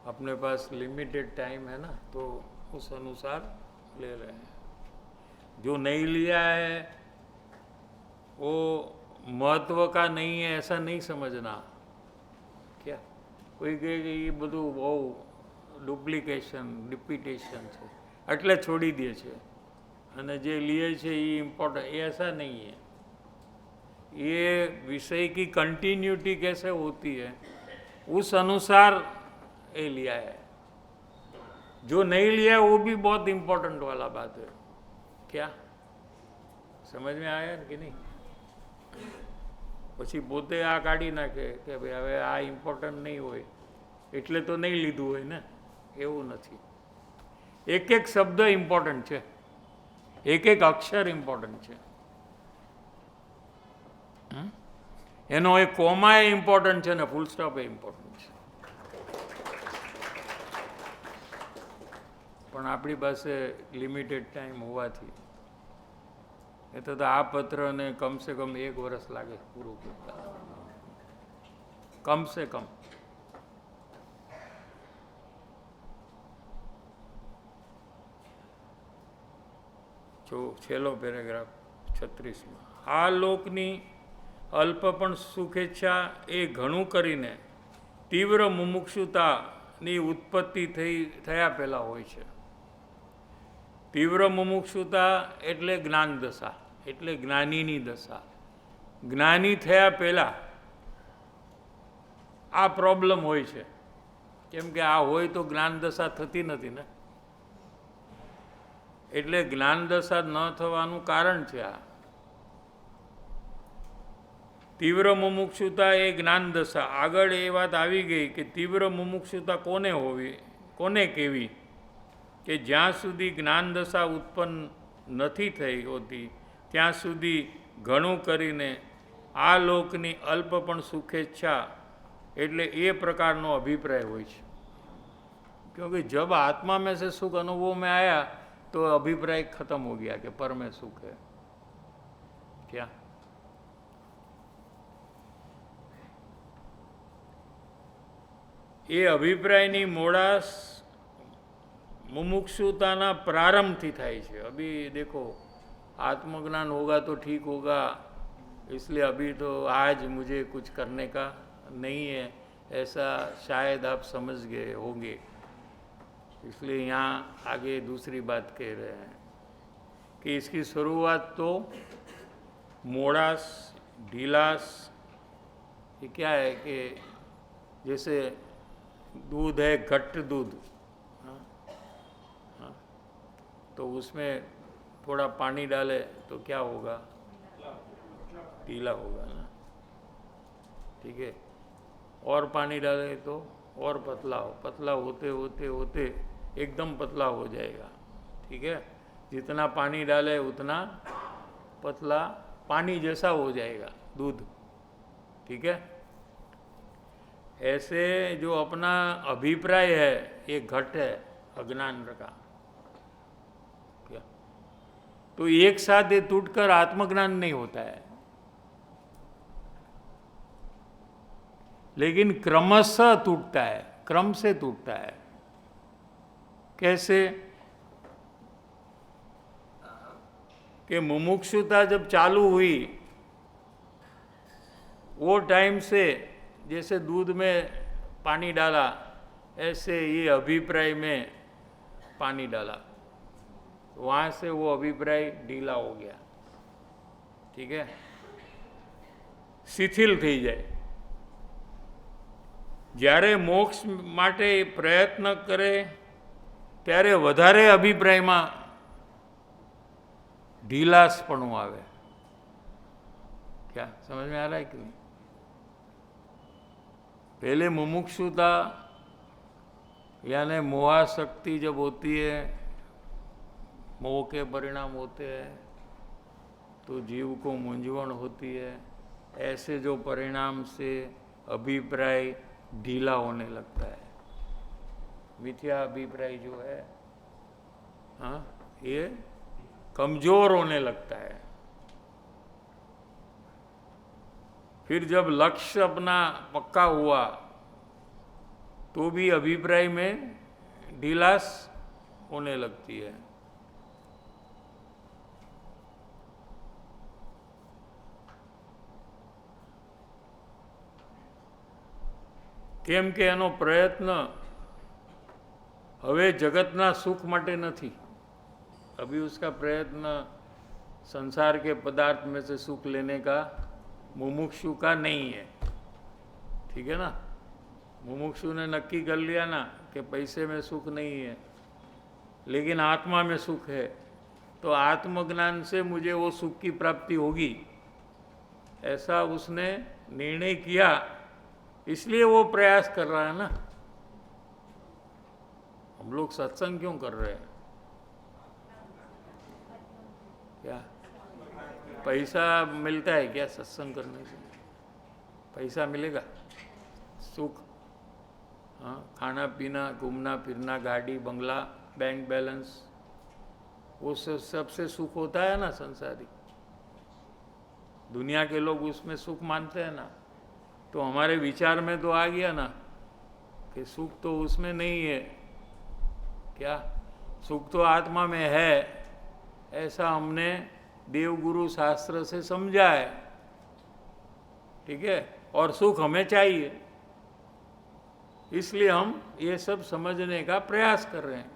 अपने पास लिमिटेड टाइम है ना, तो उस अनुसार ले रहे हैं। जो नहीं लिया है वो महत्व का नहीं है ऐसा नहीं समझना। क्या कोई कहे कि ये બધું બહુ ડુપ્લિકેશન રિપીટેશન છે એટલે छोड़ी दे છે, અને જે लिए છે ये इम्पोर्टेंट, ऐसा नहीं है। ये विषय की कंटिन्यूटी कैसे होती है उस अनुसार ये लिया है। जो नहीं लिया वो भी बहुत इम्पोर्टेंट वाला बात है। क्या समझ में आया कि नहीं? પછી પોતે આ કાઢી નાખે કે ભાઈ હવે આ ઇમ્પોર્ટન્ટ નહીં હોય એટલે તો નહીં લીધું હોય ને, એવું નથી। એક એક શબ્દ ઇમ્પોર્ટન્ટ છે, એક એક અક્ષર ઇમ્પોર્ટન્ટ છે, એનો એક કોમા એ ઇમ્પોર્ટન્ટ છે ને ફૂલ સ્ટોપ એ ઇમ્પોર્ટન્ટ છે। પણ આપણી પાસે લિમિટેડ ટાઈમ હોવાથી એ તો આ પત્રને કમ સે કમ 1 વર્ષ લાગે પૂરું કરતા, કમ સે કમ। જો છેલ્લો પેરેગ્રાફ 36માં, આ લોકની અલ્પ પણ સુખેચ્છા એ ઘણું કરીને તીવ્ર મુમુક્ષુતાની ઉત્પત્તિ થયા પહેલાં હોય છે। તીવ્ર મુમુક્ષુતા એટલે જ્ઞાન દશા, એટલે જ્ઞાનીની દશા। જ્ઞાની થયા પહેલાં આ પ્રોબ્લેમ હોય છે. કેમ કે આ હોય તો જ્ઞાન દશા થતી નથી ને, એટલે જ્ઞાન દશા ન થવાનું કારણ છે આ. તીવ્ર મુમુક્ષુતા એ જ્ઞાન દશા. આગળ એ વાત આવી ગઈ કે તીવ્ર મુમુક્ષુતા કોને હોવી, કોને કેવી, કે જ્યાં સુધી જ્ઞાન દશા ઉત્પન્ન નથી થઈ હોતી ત્યાં સુધી ઘણું કરીને આ લોકની અલ્પ પણ સુખેચ્છા એટલે એ પ્રકારનો અભિપ્રાય હોય છે. क्योंकि जब आत्मा में से सुख अनुभव में आया तो अभिप्राय खत्म हो गया कि पर में सुख है. क्या ये अभिप्रायनी मोड़ास मुमुक्षुताना प्रारंभથી થાય છે. अभी देखो आत्मज्ञान होगा तो ठीक होगा, इसलिए अभी तो आज मुझे कुछ करने का नहीं है, ऐसा शायद आप समझ गए होंगे. इसलिए यहाँ आगे दूसरी बात कह रहे हैं कि इसकी शुरुआत तो मोड़ास, ढीलास, ये क्या है कि जैसे दूध है, घट्ट दूध, तो उसमें थोड़ा पानी डाले तो क्या होगा, ढीला होगा ना. ठीक है. और पानी डाले तो और पतला हो, पतला होते होते होते एकदम पतला हो जाएगा. ठीक है. जितना पानी डाले उतना पतला पानी जैसा हो जाएगा दूध. ठीक है. ऐसे जो अपना अभिप्राय है ये घट है अज्ञान का. क्या तो एक साथ ये टूटकर आत्मज्ञान नहीं होता है, लेकिन क्रमशः टूटता है, क्रम से टूटता है. कैसे कि मुमुक्षुता जब चालू हुई वो टाइम से जैसे दूध में पानी डाला ऐसे ये अभिप्राय में पानी डाला, वहाँ से वो अभिप्राय ढीला हो गया. ठीक है. शिथिल થઈ જાય. જ્યારે મોક્ષ માટે પ્રયત્ન કરે ત્યારે વધારે અભિપ્રાયમાં ઢીલાસપણું આવે. क्या समझ में आ रहा है कि नहीं? पहले मुमुक्षुता यानी मोहाशक्ति जब होती है, मोह के परिणाम होते हैं तो जीव को मूंझवण होती है. ऐसे जो परिणाम से अभिप्राय ढीला होने लगता है, मिथ्या अभिप्राय जो है हाँ ये कमजोर होने लगता है. फिर जब लक्ष्य अपना पक्का हुआ तो भी अभिप्राय में ढीलास होने लगती है. કેમ કે એનો પ્રયત્ન હવે જગતના સુખ માટે નથી. अभी उसका प्रयत्न संसार के पदार्थ में से सुख लेने का मुमुक्षु का नहीं है. ठीक है ना. मुमुक्षु ने नक्की कर लिया ना कि पैसे में सुख नहीं है लेकिन आत्मा में सुख है, तो आत्मज्ञान से मुझे वो सुख की प्राप्ति होगी, ऐसा उसने निर्णय किया, इसलिए वो प्रयास कर रहा है ना. हम लोग सत्संग क्यों कर रहे हैं? क्या पैसा मिलता है क्या सत्संग करने से? पैसा मिलेगा? सुख, हाँ, खाना पीना, घूमना फिरना, गाड़ी बंगला, बैंक बैलेंस, वो सबसे सुख होता है ना संसारी. दुनिया के लोग उसमें सुख मानते हैं ना. तो हमारे विचार में तो आ गया ना कि सुख तो उसमें नहीं है. क्या सुख तो आत्मा में है, ऐसा हमने देवगुरु शास्त्र से समझा है. ठीक है. और सुख हमें चाहिए, इसलिए हम ये सब समझने का प्रयास कर रहे हैं,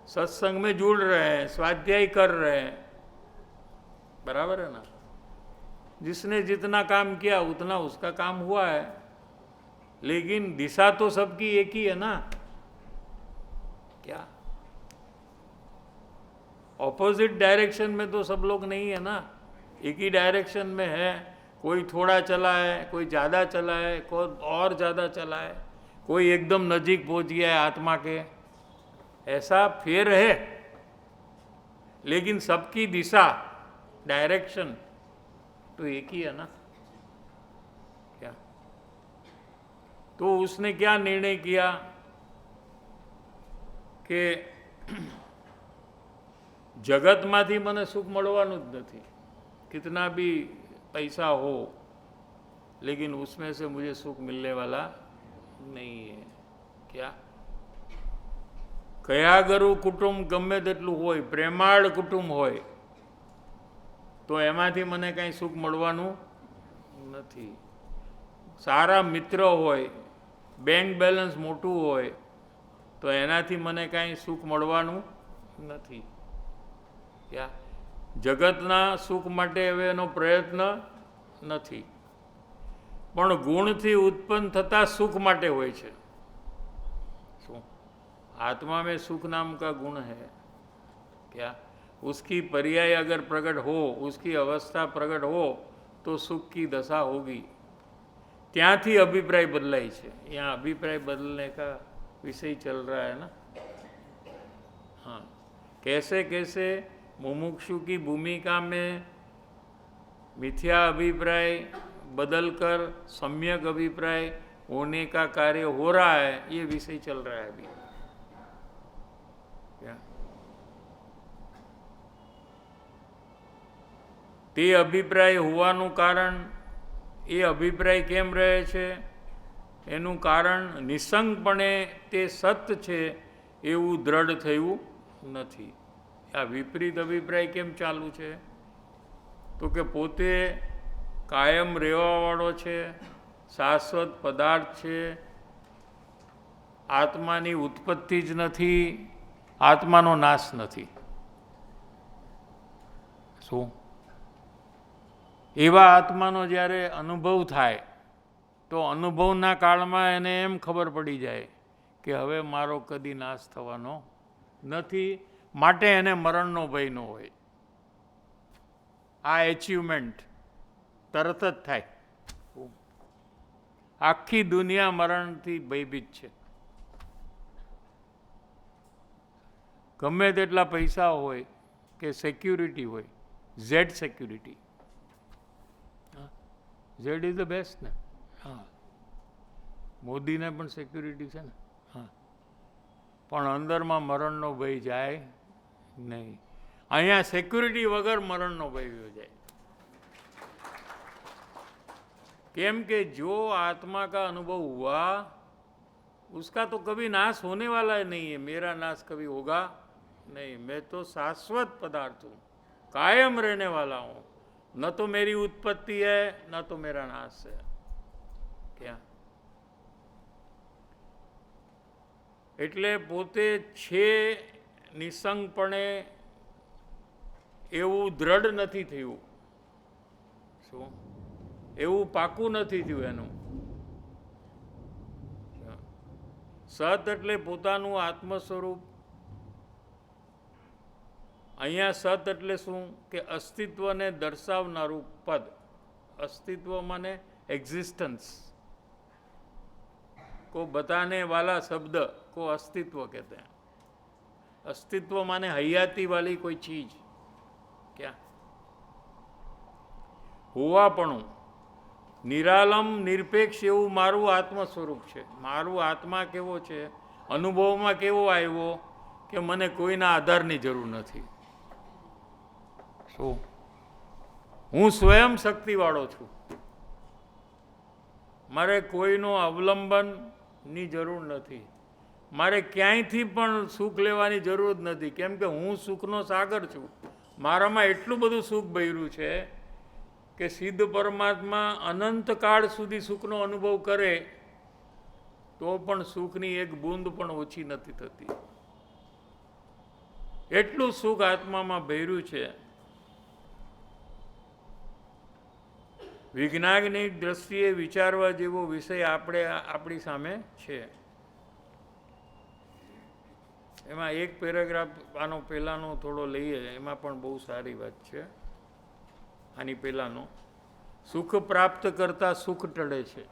सत्संग में जुड़ रहे हैं, स्वाध्याय कर रहे हैं. बराबर है ना. जिसने जितना काम किया उतना उसका काम हुआ है. लेकिन दिशा तो सबकी एक ही है ना, क्या ऑपोजिट डायरेक्शन में तो सब लोग नहीं है ना, एक ही डायरेक्शन में है। कोई थोड़ा चला है, कोई ज़्यादा चला है, कोई और ज़्यादा चला है, कोई एकदम नजीक पहुंच गया है आत्मा के, ऐसा फेर है। लेकिन सबकी दिशा, डायरेक्शन तो एक ही है ना, क्या। तो उसने क्या निर्णय किया कि જગતમાંથી મને સુખ મળવાનું જ નથી, कितना भी पैसा हो, लेकिन उसमें से मुझे सुख मिलने वाला नहीं है, क्या। કયાગરુ કુટુંબ ગમે તેટલું હોય, પ્રેમાળ કુટુંબ હોય, તો એમાંથી મને કાંઈ સુખ મળવાનું નથી. સારા મિત્ર હોય, બેંક બેલેન્સ મોટું હોય, તો એનાથી મને કાંઈ સુખ મળવાનું નથી, क्या. જગતના સુખ માટે હવે એનો પ્રયત્ન નથી, પણ ગુણથી ઉત્પન્ન થતા સુખ માટે હોય છે. શું आत्मा में सुख नाम का गुण है, क्या. उसकी पर्याय अगर प्रकट हो, उसकी अवस्था प्रकट हो, तो सुख की दशा होगी. ત્યાંથી अभिप्राय बदलाई है. यहाँ अभिप्राय बदलने का विषय चल रहा है ना. हाँ, कैसे कैसे मुमुक्षु की भूमिका में मिथ्या अभिप्राय बदलकर सम्यक अभिप्राय होने का कार्य हो रहा है, ये विषय चल रहा है अभी, क्या. તે અભિપ્રાય હોવાનું કારણ, એ અભિપ્રાય કેમ રહે છે, એનું કારણ નિસંગપણે તે સત્ય છે એવું દ્રઢ થયું નથી. આ વિપરીત અભિપ્રાય કેમ ચાલુ છે, તો કે પોતે કાયમ રહેવાવાળો છે, શાશ્વત પદાર્થ છે, આત્માની ઉત્પત્તિ જ નથી, આત્માનો નાશ નથી. શું એવા આત્માનો જ્યારે અનુભવ થાય, તો અનુભવના કાળમાં એને એમ ખબર પડી જાય કે હવે મારો કદી નાશ થવાનો નથી, માટે એને મરણનો ભય ન હોય. આ એચિવમેન્ટ તરત જ થાય. આખી દુનિયા મરણથી ભયભીત છે. ગમે તેટલા પૈસા હોય કે સિક્યુરિટી હોય, Z security, Z is the best ને. હા, મોદીને પણ સિક્યુરિટી છે ને. હા, પણ અંદરમાં મરણનો ભય જાય नहीं. અહીંયા સિક્યુરિટી વગર મરણનો ભય જાય. કેમ કે जो आत्मा का अनुभव हुआ, उसका तो कभी नाश होने वाला है नहीं है. मेरा नाश कभी होगा नहीं. मैं तो शाश्वत पदार्थ हूँ, कायम रहने वाला हूँ. न तो मेरी उत्पत्ति है, न तो मेरा नाश है, क्या. એટલે પોતે છે નિસંગપણે એવું દ્રઢ નથી થયું. શું એવું પાકું નથી થયું એનું. સત એટલે પોતાનું આત્મ સ્વરૂપ. અહીંયા સત એટલે શું કે અસ્તિત્વને દર્શાવનારું પદ. अस्तित्व माने एग्जिस्टेंस को बताने वाला शब्द को अस्तित्व कहते हैं. अस्तित्व माने हयाती वाली कोई चीज, क्या. હોવાપણું નિરાલમ નિરપેક્ષ એવું મારું આત્મ સ્વરૂપ છે. મારું આત્મા કેવો છે, અનુભવમાં કેવો આવ્યો કે મને કોઈના આધારની જરૂર નથી. શું હું સ્વયં શક્તિવાળો છું, મારે કોઈનો અવલંબનની જરૂર નથી, મારે ક્યાંયથી પણ સુખ લેવાની જરૂર જ નથી. કેમ કે હું સુખનો સાગર છું. મારામાં એટલું બધું સુખ ભર્યું છે કે સિદ્ધ પરમાત્મા અનંતકાળ સુધી સુખનો અનુભવ કરે તો પણ સુખની એક બૂંદ પણ ઓછી નથી થતી. એટલું સુખ આત્મામાં ભર્યું છે. વિજ્ઞાનની દ્રષ્ટિએ વિચારવા જેવો વિષય આપણી સામે છે. એમાં એક પેરેગ્રાફ આનો પહેલાંનો થોડો લઈએ, એમાં પણ બહુ સારી વાત છે. આની પહેલાંનો, સુખ પ્રાપ્ત કરતાં સુખ ટળે છે.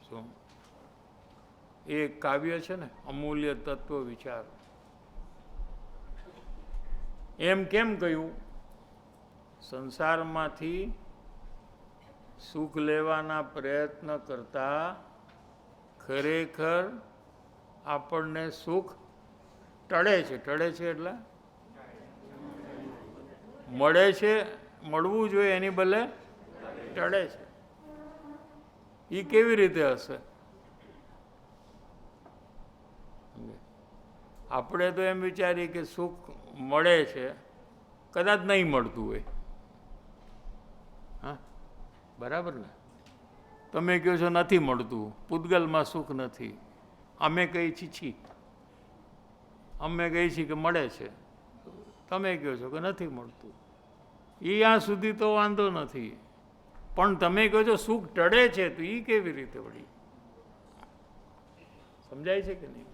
શું એ કાવ્ય છે ને, અમૂલ્ય તત્વ વિચાર. એમ કેમ કહ્યું? સંસારમાંથી સુખ લેવાના પ્રયત્ન કરતા ખરેખર આપણને સુખ ટળે છે. ટળે છે એટલે મળે છે, મળવું જોઈએ એની બદલે ટળે છે. એ કેવી રીતે હશે? આપણે તો એમ વિચારીએ કે સુખ મળે છે, કદાચ નહીં મળતું હોય. હા, બરાબર ને? તમે કહો છો નથી મળતું, પૂતગલમાં સુખ નથી. અમે કહીએ છીએ અમે કહીએ છીએ કે મળે છે, તમે કહો છો કે નથી મળતું. એ આ સુધી તો વાંધો નથી, પણ તમે કહો છો સુખ ટળે છે, તો એ કેવી રીતે વળી? સમજાય છે કે નહીં?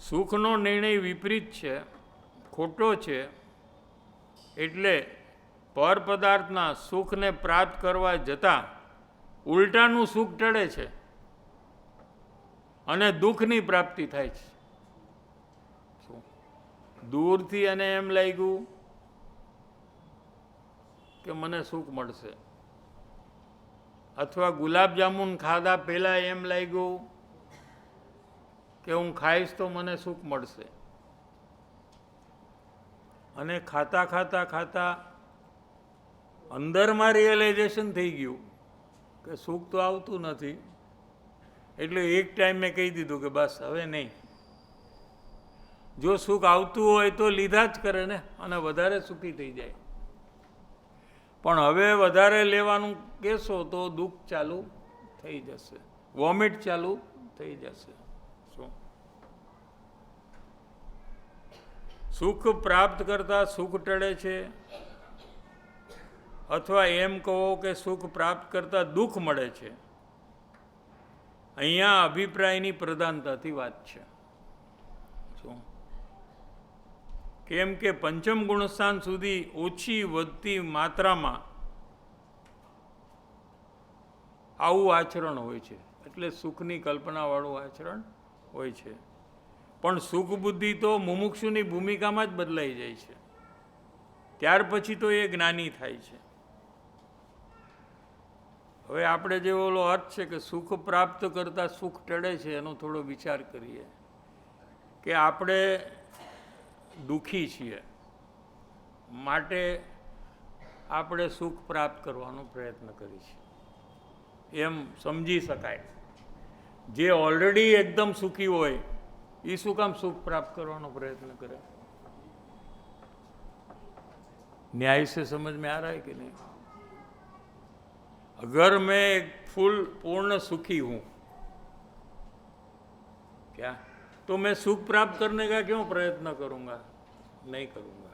સુખનો નિર્ણય વિપરીત છે, ખોટો છે. એટલે પર પદાર્થના સુખને પ્રાપ્ત કરવા જતાં ઉલટાનું સુખ ટળે છે અને દુઃખની પ્રાપ્તિ થાય છે. દૂરથી અને એમ લાગ્યું કે મને સુખ મળશે, અથવા ગુલાબજામુન ખાધા પહેલાં એમ લાગ્યું કે હું ખાઈશ તો મને સુખ મળશે, અને ખાતા ખાતા ખાતા અંદરમાં રિયલાઇઝેશન થઈ ગયું કે સુખ તો આવતું નથી. એટલે એક ટાઈમ મેં કહી દીધું કે બસ હવે નહીં. જો સુખ આવતું હોય તો લીધા જ કરે ને, અને વધારે સુખી થઈ જાય. પણ હવે વધારે લેવાનું કહેશો તો દુઃખ ચાલુ થઈ જશે, વોમિટ ચાલુ થઈ જશે. શું સુખ પ્રાપ્ત કરતાં સુખ ટળે છે, અથવા એમ કહો કે સુખ પ્રાપ્ત કરતાં દુઃખ મળે છે? અહીંયા અભિપ્રાયની પ્રધાનતાથી વાત છે. શું? કેમ કે પંચમ ગુણસ્થાન સુધી ઓછી વધતી માત્રામાં આવું આચરણ હોય છે, એટલે સુખની કલ્પનાવાળું આચરણ હોય છે. પણ સુખ બુદ્ધિ તો મુમુક્ષુની ભૂમિકામાં જ બદલાઈ જાય છે. ત્યાર પછી તો એ જ્ઞાની થાય છે. હવે આપણે જે ઓલો અર્થ છે કે સુખ પ્રાપ્ત કરતાં સુખ ટળે છે, એનો થોડો વિચાર કરીએ કે આપણે દુઃખી છીએ, માટે આપણે સુખ પ્રાપ્ત કરવાનો પ્રયત્ન કરીએ છીએ, એમ સમજી શકાય. જે ઓલરેડી એકદમ સુખી હોય એ શું કામ સુખ પ્રાપ્ત કરવાનો પ્રયત્ન કરે? न्याय से समझ में आ रहा है कि नहीं? अगर मैं पूर्ण सुखी हूं क्या, तो मैं सुख प्राप्त करने का क्यों प्रयत्न करूंगा? नहीं करूंगा.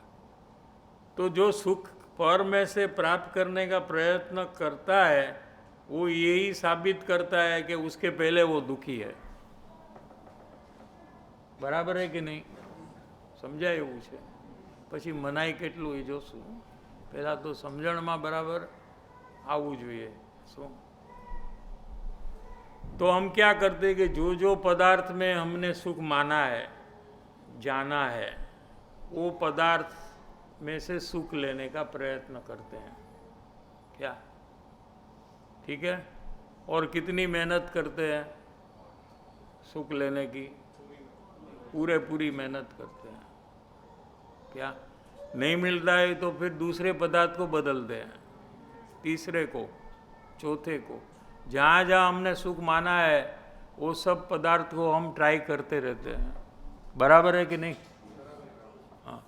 तो जो सुख पर में से प्राप्त करने का प्रयत्न करता है वो यही साबित करता है कि उसके पहले वो दुखी है. बराबर है कि नहीं? समझाय એવું છે. પછી મનાઈ કેટલું એ જોશું. પહેલાં તો સમજણમાં બરાબર આવવું જોઈએ. શું? तो हम क्या करते हैं कि जो जो पदार्थ में हमने सुख माना है, जाना है, वो पदार्थ में से सुख लेने का प्रयत्न करते हैं. क्या? ठीक है? और कितनी मेहनत करते हैं सुख लेने की? पूरी मेहनत करते हैं. क्या? नहीं मिलता है तो फिर दूसरे पदार्थ को बदलते हैं, तीसरे को, चौथे को. जहाँ जहाँ हमने सुख माना है वो सब पदार्थ को हम ट्राई करते रहते हैं. बराबर है कि नहीं? हाँ,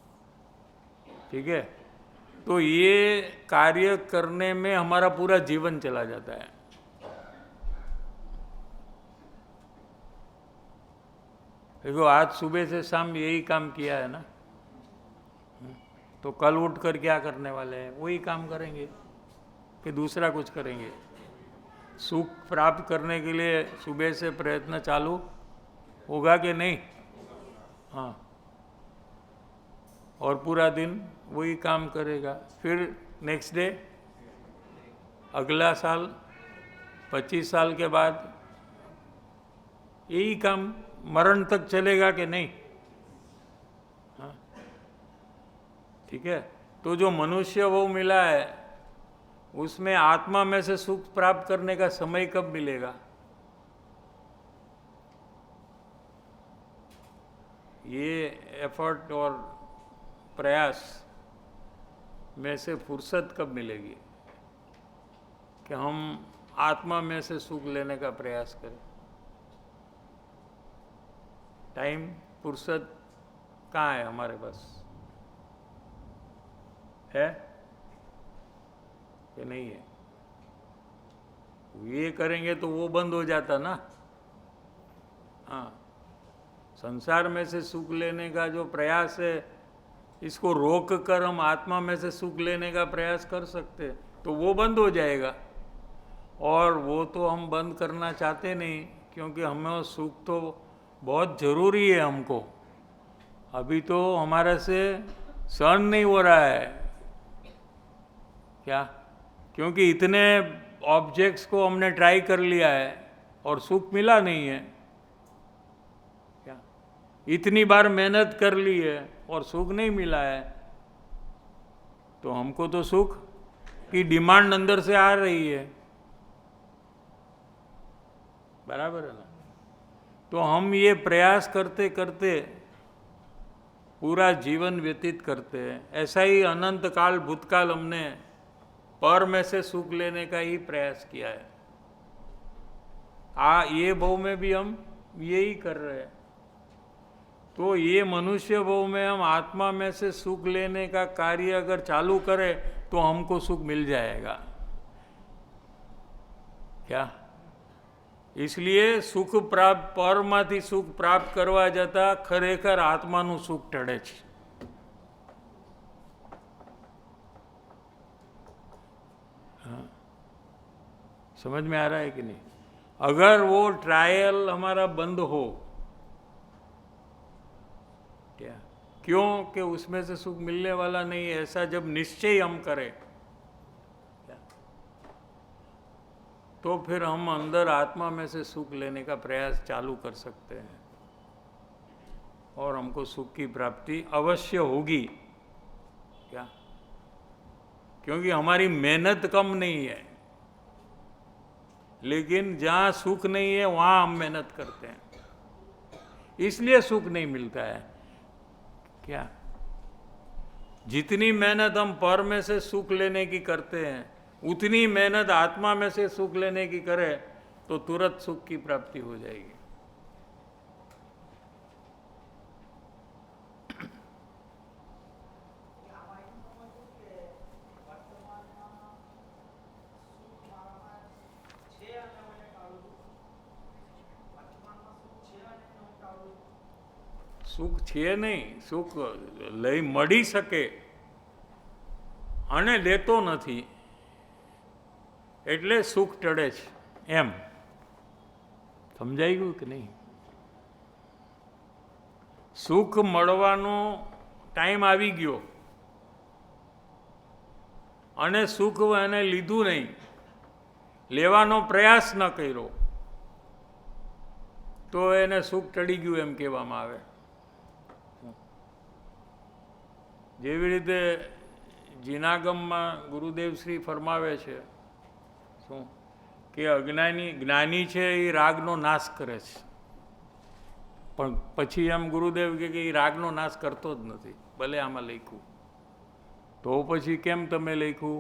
ठीक है. तो ये कार्य करने में हमारा पूरा जीवन चला जाता है. देखो आज सुबह से शाम यही काम किया है ना. तो कल उठकर क्या करने वाले हैं? वही काम करेंगे कि दूसरा कुछ करेंगे? सुख प्राप्त करने के लिए सुबह से प्रयत्न चालू होगा कि नहीं? हाँ, और पूरा दिन वही काम करेगा। फिर नेक्स्ट डे, अगला साल, 25 साल के बाद यही काम मरण तक चलेगा कि नहीं? हाँ, ठीक है। तो जो मनुष्य वो मिला है, उसमें आत्मा में से सुख प्राप्त करने का समय कब मिलेगा? ये एफर्ट और प्रयास में से फुर्सत कब मिलेगी कि हम आत्मा में से सुख लेने का प्रयास करें? टाइम, फुर्सत कहाँ है हमारे पास? है कि नहीं है? ये करेंगे तो वो बंद हो जाता ना। हाँ, संसार में से सुख लेने का जो प्रयास है, इसको रोक कर हम आत्मा में से सुख लेने का प्रयास कर सकते, तो वो बंद हो जाएगा। और वो तो हम बंद करना चाहते नहीं, क्योंकि हमें सुख तो बहुत ज़रूरी है हमको। अभी तो हमारे से सहन नहीं हो रहा है। क्या? क्योंकि इतने ऑब्जेक्ट्स को हमने ट्राई कर लिया है और सुख मिला नहीं है। क्या? इतनी बार मेहनत कर ली है और सुख नहीं मिला है। तो हमको तो सुख की डिमांड अंदर से आ रही है, बराबर है ना? तो हम ये प्रयास करते करते पूरा जीवन व्यतीत करते हैं। ऐसा ही अनंत काल भूतकाल हमने पर में से सुख लेने का ही प्रयास किया है। ये भव में भी हम यही कर रहे हैं। तो ये मनुष्य भव में हम आत्मा में से सुख लेने का कार्य अगर चालू करें तो हमको सुख मिल जाएगा। क्या? इसलिए सुख प्राप्त, परमाથી सुख प्राप्त करवा जता खरेखर आत्माનું सुख टळे છે। हाँ, समझ में आ रहा है कि नहीं? अगर वो ट्रायल हमारा बंद हो, क्या? क्यों? कि उसमें से सुख मिलने वाला नहीं है, ऐसा जब निश्चय हम करें, तो फिर हम अंदर आत्मा में से सुख लेने का प्रयास चालू कर सकते हैं और हमको सुख की प्राप्ति अवश्य होगी। क्या? क्योंकि हमारी मेहनत कम नहीं है, लेकिन जहाँ सुख नहीं है वहाँ हम मेहनत करते हैं, इसलिए सुख नहीं मिलता है। क्या? जितनी मेहनत हम पर में से सुख लेने की करते हैं, उतनी मेहनत आत्मा में से सुख लेने की करें तो तुरंत सुख की प्राप्ति हो जाएगी। સુખ છે નહીં, સુખ લઈ મળી શકે અને લેતો નથી, એટલે સુખ ટળે છે, એમ સમજાઈ ગયું કે નહીં? સુખ મળવાનો ટાઈમ આવી ગયો અને સુખ એને લીધું નહીં, લેવાનો પ્રયાસ ન કર્યો, તો એને સુખ ટળી ગયું એમ કહેવામાં આવે। જેવી રીતે જીનાગમમાં ગુરુદેવ શ્રી ફરમાવે છે શું કે જ્ઞાની છે એ રાગનો નાશ કરે છે, પણ પછી એમ ગુરુદેવ કે એ રાગનો નાશ કરતો જ નથી, ભલે આમાં લખ્યું તો પછી કેમ તમે લખ્યું?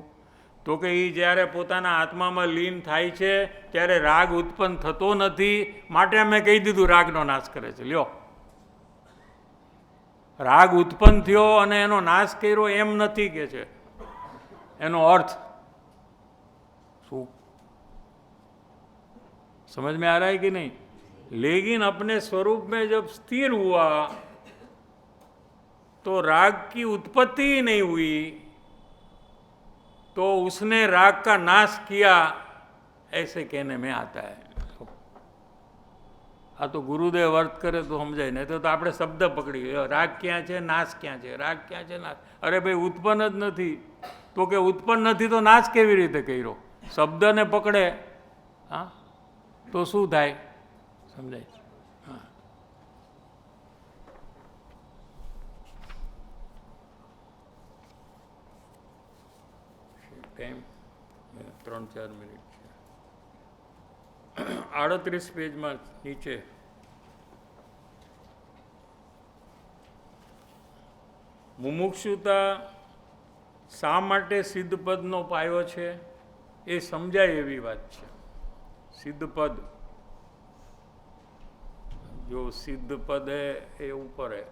તો કે એ જ્યારે પોતાના આત્મામાં લીન થાય છે ત્યારે રાગ ઉત્પન્ન થતો નથી, માટે અમે કહી દીધું રાગનો નાશ કરે છે। લ્યો, રાગ ઉત્પન્ન થયો અને એનો નાશ કર્યો એમ નથી કે છે, એનો अर्थ શું समझ में आ रहा है कि नहीं? लेकिन अपने स्वरूप में जब स्थिर हुआ तो राग की उत्पत्ति ही नहीं हुई, तो उसने राग का नाश किया, ऐसे कहने में आता है। આ તો ગુરુદેવ અર્થ કરે તો સમજાય, નહીં તો આપણે શબ્દ પકડી રાગ ક્યાં છે, નાશ ક્યાં છે, રાગ ક્યાં છે, નાશ. અરે ભાઈ ઉત્પન્ન જ નથી, તો કે ઉત્પન્ન નથી તો નાશ કેવી રીતે કર્યો? શબ્દને પકડે હા તો શું થાય? સમજાય? હા. ટાઈમ 3-4 મિનિટ છે. 38 પેજમાં નીચે મુમુક્ષુતા શા માટે સિદ્ધપદનો પાયો છે એ સમજાય એવી વાત છે. સિદ્ધપદ, जो सिद्ध पद है ये ऊपर है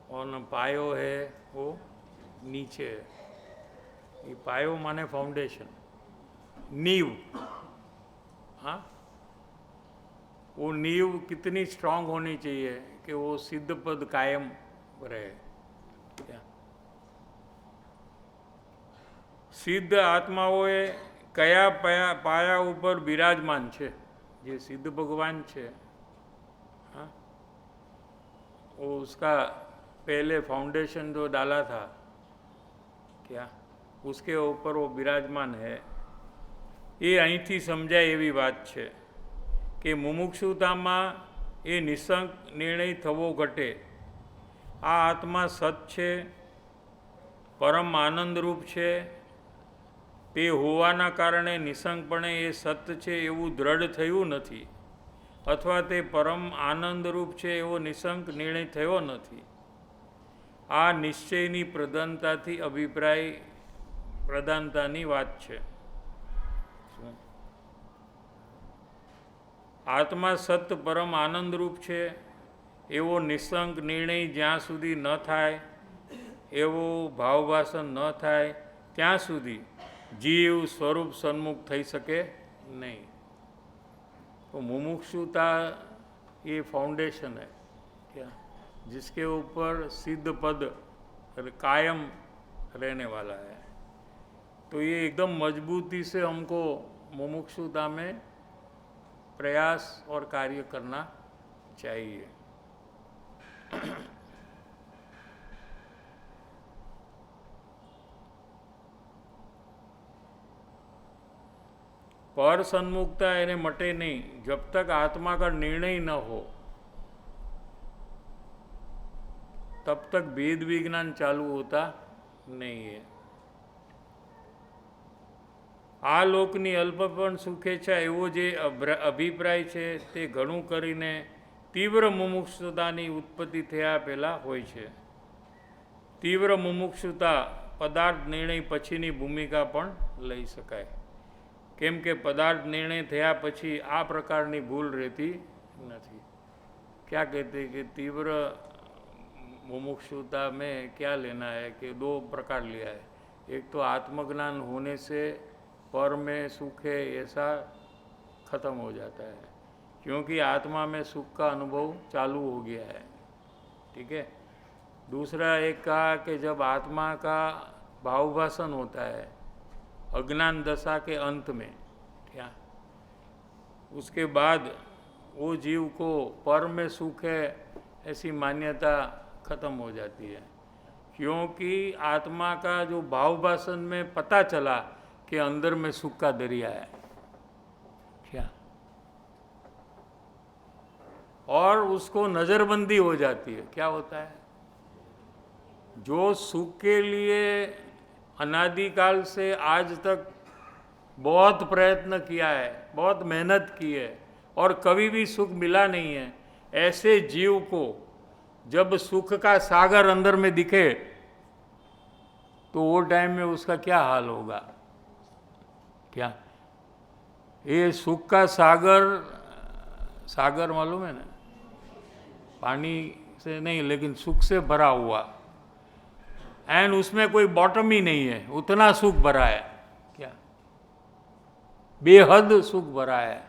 और पायो है वो नीचे है. ये पायो माने फाउंडेशन, नींव. हाँ, वो नींव कितनी स्ट्रांग होनी चाहिए कि वो सिद्ध पद कायम रहे. क्या सिद्ध आत्माओं कया पाया ऊपर विराजमान है? જે સિદ્ધ ભગવાન છે, हाँ, वो उसका पहले फाउंडेशन जो डाला था, क्या उसके ऊपर वो विराजमान है. ये અહીંથી સમજાય એવી વાત છે કે મુમુક્ષુતામાં એ નિસંક નિર્ણય થવો ઘટે. આ આત્મા સત છે, પરમ આનંદરૂપ છે, તે હોવાના કારણે નિસંકપણે એ સત્ય છે એવું દ્રઢ થયું નથી, અથવા તે પરમ આનંદરૂપ છે એવો નિસંક નિર્ણય થયો નથી. આ નિશ્ચયની પ્રધાનતાથી અભિપ્રાય પ્રધાનતાની વાત છે. આત્મા સત્ય પરમ આનંદરૂપ છે એવો નિસંક નિર્ણય જ્યાં સુધી ન થાય, એવો ભાવભાષણ ન થાય ત્યાં સુધી जीव स्वरूप सन्मुख थई सके नहीं. तो मुमुक्षुता ये फाउंडेशन है, क्या जिसके ऊपर सिद्ध पद कायम रहने वाला है. तो ये एकदम मजबूती से हमको मुमुक्षुता में प्रयास और कार्य करना चाहिए. पर सन्मुखता इन्हें मटे नहीं जब तक आत्मा का निर्णय न हो, तब तक वेद विज्ञान चालू होता नहीं है. आ लोकनी अल्पपण सुखेच्छा एवो जे अभिप्राय छे ते घणुं करीने तीव्र मुमुक्षुतानी उत्पत्ति थया पहेला होय छे. तीव्र मुमुक्षुता पदार्थ निर्णय पछीनी भूमिका पण लई शकाय, केम के पदार्थ निर्णय थया पछी आ प्रकारनी भूल रहती नहीं. क्या कहते कि तीव्र मुमुक्षुता में क्या लेना है कि 2 प्रकार लिया है. एक तो आत्मज्ञान होने से पर में सुख है ऐसा खत्म हो जाता है, क्योंकि आत्मा में सुख का अनुभव चालू हो गया है. ठीक है. दूसरा एक कहा कि जब आत्मा का भावभाषण होता है अज्ञान दशा के अंत में, क्या उसके बाद वो जीव को पर में सुख है ऐसी मान्यता खत्म हो जाती है, क्योंकि आत्मा का जो भावभाषण में पता चला कि अंदर में सुख का दरिया है. क्या और उसको नज़रबंदी हो जाती है. क्या होता है? जो सुख के लिए अनादिकाल से आज तक बहुत प्रयत्न किया है, बहुत मेहनत की है और कभी भी सुख मिला नहीं है, ऐसे जीव को जब सुख का सागर अंदर में दिखे तो वो टाइम में उसका क्या हाल होगा? क्या ये सुख का सागर, सागर मालूम है ना, पानी से नहीं लेकिन सुख से भरा हुआ, एंड उसमें कोई बॉटम ही नहीं है, उतना सुख भरा है. क्या बेहद सुख भरा है.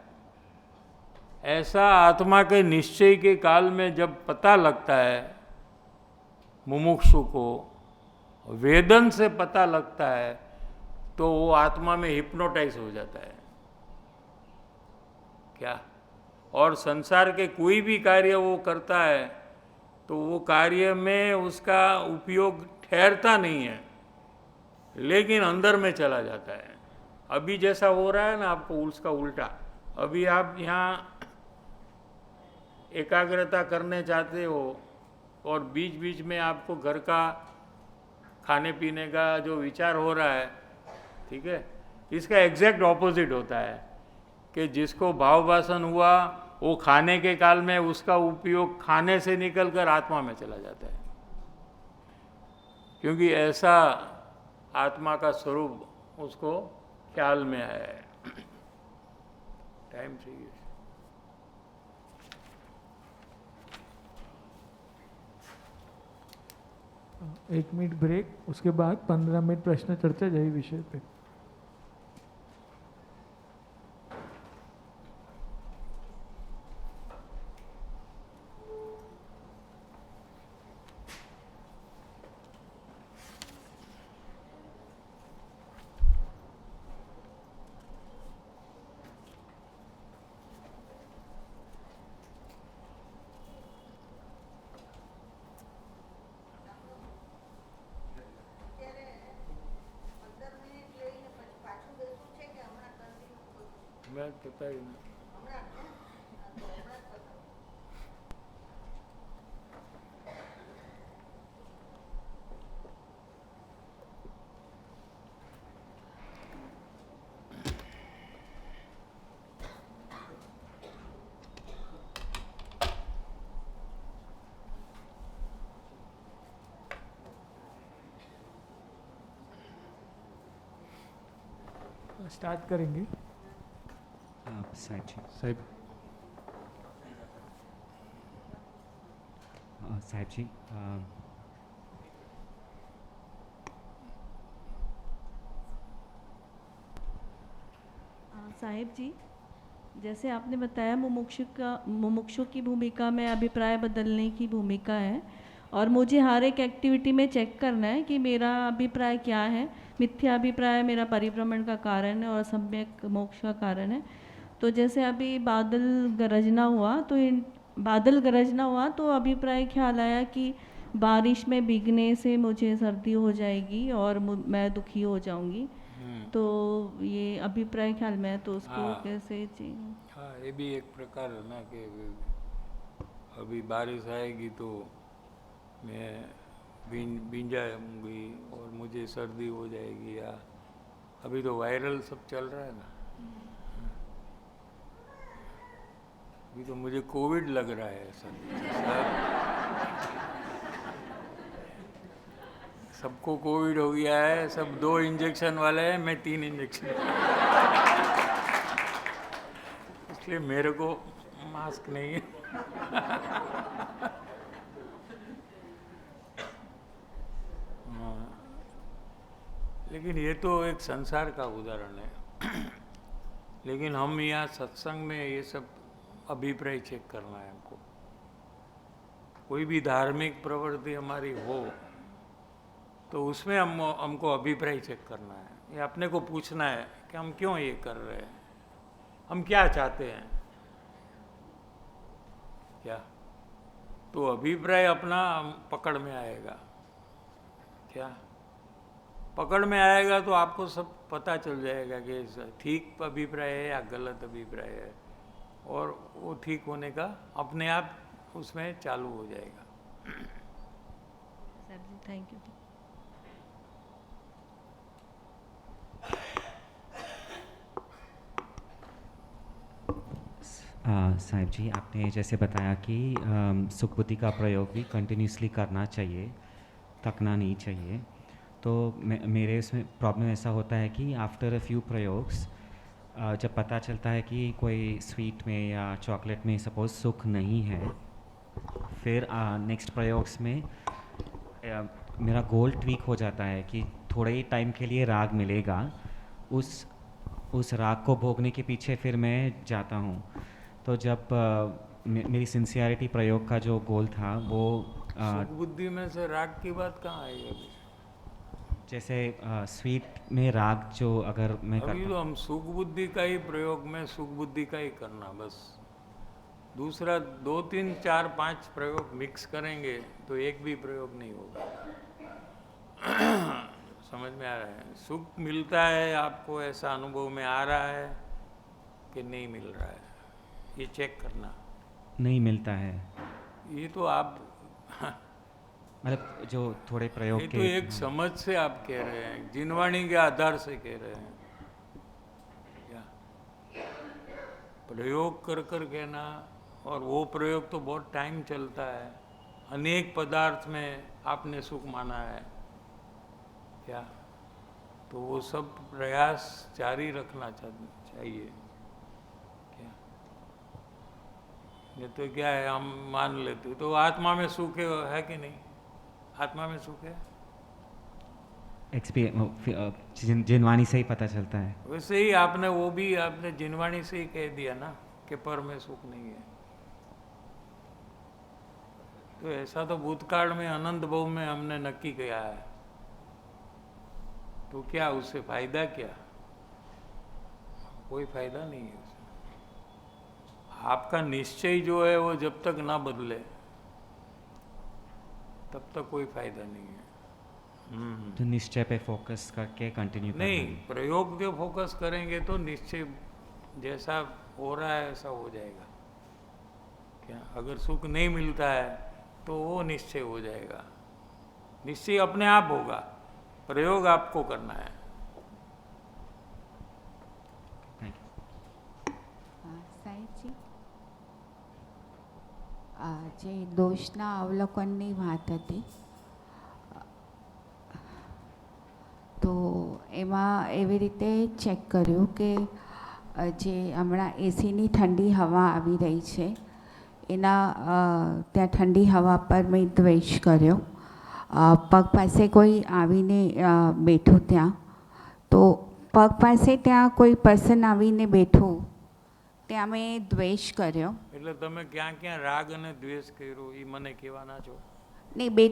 ऐसा आत्मा के निश्चय के काल में जब पता लगता है, मुमुक्षु को वेदन से पता लगता है तो वो आत्मा में हिप्नोटाइज हो जाता है क्या। और संसार के कोई भी कार्य वो करता है तो वो कार्य में उसका उपयोग ठहरता नहीं है, लेकिन अंदर में चला जाता है। अभी जैसा हो रहा है ना आपको उसका उल्टा, अभी आप यहाँ एकाग्रता करने चाहते हो और बीच बीच में आपको घर का खाने पीने का जो विचार हो रहा है, ठीक है, इसका एग्जैक्ट ऑपोजिट होता है कि जिसको भाव वासन हुआ वो खाने के काल में उसका उपयोग खाने से निकलकर आत्मा में चला जाता है, क्योंकि ऐसा आत्मा का स्वरूप उसको ख्याल में आया है। टाइम चाहिए। एक मिनट ब्रेक, उसके बाद 15 मिनट प्रश्न चर्चा यही विषय पे। मैं पता ही नहीं। स्टार्ट करेंगे। साहिब जी, साहिब जी, जैसे आपने बताया मुमुक्षु की भूमिका में अभिप्राय बदलने की भूमिका है, और मुझे हर एक एक्टिविटी में चेक करना है कि मेरा अभिप्राय क्या है। मिथ्या अभिप्राय मेरा परिभ्रमण का कारण है और सम्यक मोक्ष का कारण है। तो जैसे अभी बादल गरजना हुआ तो अभिप्राय ख्याल आया कि बारिश में भीगने से मुझे सर्दी हो जाएगी और मैं दुखी हो जाऊंगी। तो ये अभिप्राय ख्याल में है, तो उसको कैसे हाँ, ये भी एक प्रकार है ना कि अभी बारिश आएगी तो मैं भींजाऊंगी और मुझे सर्दी हो जाएगी, या अभी तो वायरल सब चल रहा है ना, अभी तो मुझे कोविड लग रहा है सबको कोविड हो गया है, सब 2 इंजेक्शन वाले हैं, मैं 3 इंजेक्शन इसलिए मेरे को मास्क नहीं है। लेकिन ये तो एक संसार का उदाहरण है। लेकिन हम यहाँ सत्संग में ये सब अभिप्राय चेक करना है हमको। कोई भी धार्मिक प्रवृत्ति हमारी हो तो उसमें हमको अभिप्राय चेक करना है। ये अपने को पूछना है कि हम क्यों ये कर रहे हैं, हम क्या चाहते हैं क्या। तो अभिप्राय अपना पकड़ में आएगा क्या, पकड़ में आएगा तो आपको सब पता चल जाएगा कि ठीक अभिप्राय है या गलत अभिप्राय है, और वो ठीक होने का अपने आप उसमें चालू हो जाएगा। Sir ji, thank you. Sahib ji, आपने जैसे बताया कि सुख बुद्धि का प्रयोग भी कंटिन्यूसली करना चाहिए, थकना नहीं चाहिए। तो मेरे उसमें प्रॉब्लम ऐसा होता है कि आफ्टर अ फ्यू प्रयोग्स जब पता चलता है कि कोई स्वीट में या चॉकलेट में सपोज सुख नहीं है, फिर नेक्स्ट प्रयोग्स में मेरा गोल ट्वीक हो जाता है कि थोड़े ही टाइम के लिए राग मिलेगा, उस राग को भोगने के पीछे फिर मैं जाता हूँ। तो जब मेरी सिंसियरिटी प्रयोग का जो गोल था वो सुख बुद्धि में से राग की बात कहाँ आई अभी? जैसे स्वीट में राग जो अगर मैं अभी करता तो हम सुख बुद्धि का ही प्रयोग में सुख बुद्धि का ही करना बस। दूसरा 2, 3, 4, 5 प्रयोग मिक्स करेंगे तो एक भी प्रयोग नहीं होगा। समझ में आ रहा है? सुख मिलता है आपको, ऐसा अनुभव में आ रहा है कि नहीं मिल रहा है, ये चेक करना। नहीं मिलता है, ये तो आप मतलब जो थोड़े प्रयोग ये के तो एक समझ से आप कह रहे हैं, जिनवाणी के आधार से कह रहे हैं क्या? प्रयोग कर कर कहना, और वो प्रयोग तो बहुत टाइम चलता है। अनेक पदार्थ में आपने सुख माना है क्या? तो वो सब प्रयास जारी रखना चाहिए क्या? ये तो क्या है, हम मान लेते तो आत्मा में सुख है कि नहीं? आत्मा में सुख है। जिनवाणी से ही पता चलता है। वैसे ही आपने वो भी आपने जिनवाणी से ही कह दिया ना कि पर में सुख नहीं है। तो ऐसा तो भूतकाल में अनंत भव में हमने नक्की किया है, तो क्या उससे फायदा क्या? कोई फायदा नहीं है उससे। आपका निश्चय जो है वो जब तक ना बदले तब तक कोई फायदा नहीं है। तो निश्चय पे फोकस करके कंटिन्यू नहीं, प्रयोग पे फोकस करेंगे तो निश्चय जैसा हो रहा है ऐसा हो जाएगा क्या? अगर सुख नहीं मिलता है तो वो निश्चय हो जाएगा। निश्चय अपने आप होगा, प्रयोग आपको करना है। સાહેબજી, જે દોષના અવલોકનની વાત હતી, તો એમાં એવી રીતે ચેક કર્યું કે જે હમણાં એસીની ઠંડી હવા આવી રહી છે એના ત્યાં ઠંડી હવા પર મેં દ્વેષ કર્યો. પગ પાસે કોઈ આવીને બેઠું ત્યાં, તો પગ પાસે ત્યાં કોઈ પર્સન આવીને બેઠું ત્યાં મેં દ્વેષ કર્યો. એટલે તમે ક્યાં ક્યાં રાગ અને દ્વેષ કર્યો એ મને કહેવાના છો? નહીં, બે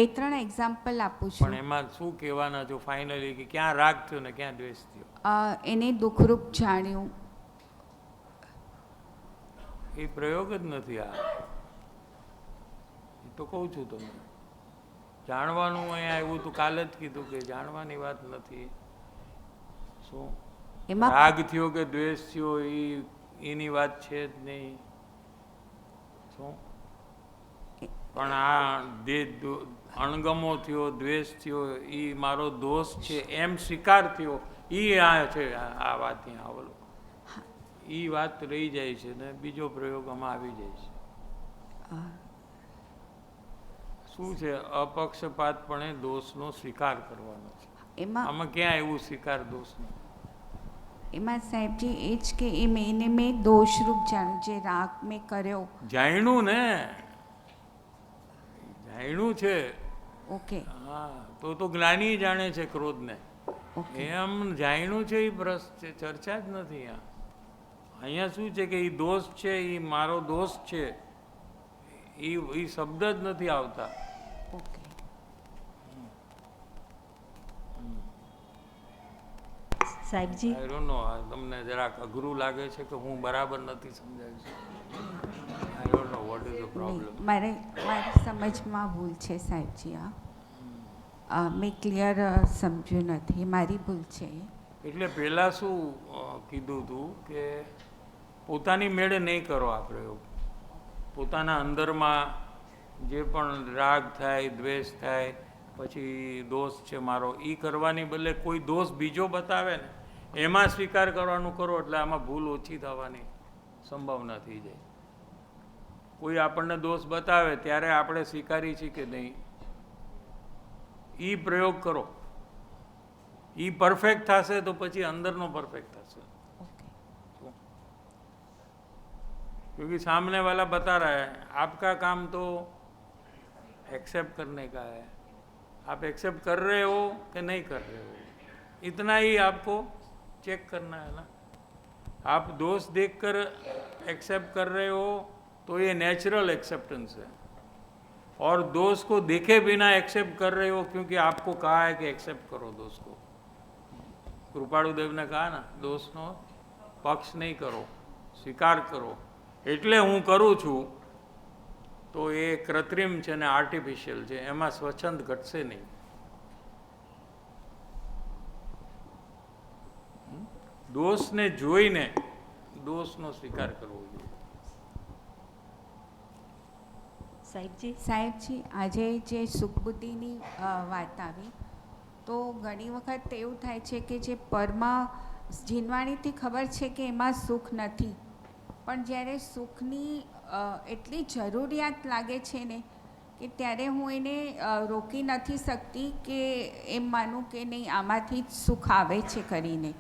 ત્રણ એક્ઝામ્પલ આપું છું. પણ એમાં શું કહેવાના છો ફાઇનલી, કે ક્યાં રાગ થયો ને ક્યાં દ્વેષ થયો? એને દુઃખરૂપ જાણ્યું. એ પ્રયોગ જ નથી આ. એ તો કહું છું તમને, જાણવાનું અહીંયા આવ્યું તો કાલે જ કીધું કે જાણવાની વાત નથી. શું એમાં રાગ થયો કે દ્વેષ થયો એની વાત છે જ નહીં. શું પણ આ અણગમો થયો, દ્વેષ થયો, એ મારો દોષ છે એમ સ્વીકાર થયો, એ આ છે આ વાત. અહીંયા આવેલો એ વાત રહી જાય છે ને બીજો પ્રયોગ આમાં આવી જાય છે. શું છે? અપક્ષપાતપણે દોષનો સ્વીકાર કરવાનો છે. આમાં ક્યાં એવું સ્વીકાર દોષનો? એમાં સાહેબજી એ જ કે એને મેં દોષરૂપ જાણ્યું, જે રાગ મેં કર્યો. જાણ્યું ને, જાણ્યું છે. ઓકે, હા, તો જ્ઞાની જાણે છે ક્રોધને. ઓકે, એમ જાણ્યું છે એ પ્રશ્ન છે, ચર્ચા જ નથી અહીંયા. અહીંયા શું છે કે એ દોષ છે, એ મારો દોષ છે, એ શબ્દ જ નથી આવતા. ઓકે. સાહેબજી, આઈ ડોન્ટ નો, તમને જરાક અઘરું લાગે છે કે હું બરાબર નથી સમજાવી શકતો? I don't know what is the problem. મારી સમજમાં ભૂલ છે સાહેબજી. મેં ક્લિયર સમજ્યું નથી, મારી ભૂલ છે. એટલે પહેલાં શું કીધું હતું કે પોતાની મેળે નહીં કરો આ પ્રયોગ. પોતાના અંદરમાં જે પણ રાગ થાય, દ્વેષ થાય, પછી દોષ છે મારો, એ કરવાની બદલે કોઈ દોષ બીજો બતાવે ને એમાં સ્વીકાર કરવાનું કરો, એટલે આમાં ભૂલ ઓછી થવાની સંભાવના થઈ જાય. કોઈ આપણને દોષ બતાવે ત્યારે આપણે સ્વીકારી છીએ કે નહીં, એ પ્રયોગ કરો. એ પરફેક્ટ થશે તો પછી અંદરનો પરફેક્ટ થશે. क्योंकि सामने वाला बता रहा है, आपका काम तो एक्सेप्ट करने का है. आप एक्सेप्ट कर रहे हो कि नहीं कर रहे हो, इतना ही आपको चेक करना है ना. आप दोष देखकर एक्सेप्ट कर रहे हो तो ये नेचुरल एक्सेप्टेंस है. और दोष को देखे बिना एक्सेप्ट कर रहे हो, क्योंकि आपको कहा है कि एक्सेप्ट करो दोष को। કૃપાળુદેવ ને कहा ना, दोषનો પક્ષ નહીં કરો, સ્વીકાર કરો। એટલે હું કરું છું તો એ કૃત્રિમ છે ને આર્ટિફિશિયલ છે, એમાં સ્વચ્છંદ ઘટશે નહીં। દોષને જોઈને દોષનો સ્વીકાર કરવો જોઈએ। સાહેબજી આજે જે સુખબુદ્ધિની વાત આવી, તો ઘણી વખત એવું થાય છે કે જે પરમાં જીનવાણીથી ખબર છે કે એમાં સુખ નથી, પણ જ્યારે સુખની એટલી જરૂરિયાત લાગે છે ને કે ત્યારે હું એને રોકી નથી શકતી કે એમ માનું કે નહીં આમાંથી જ સુખ આવે છે કરીને।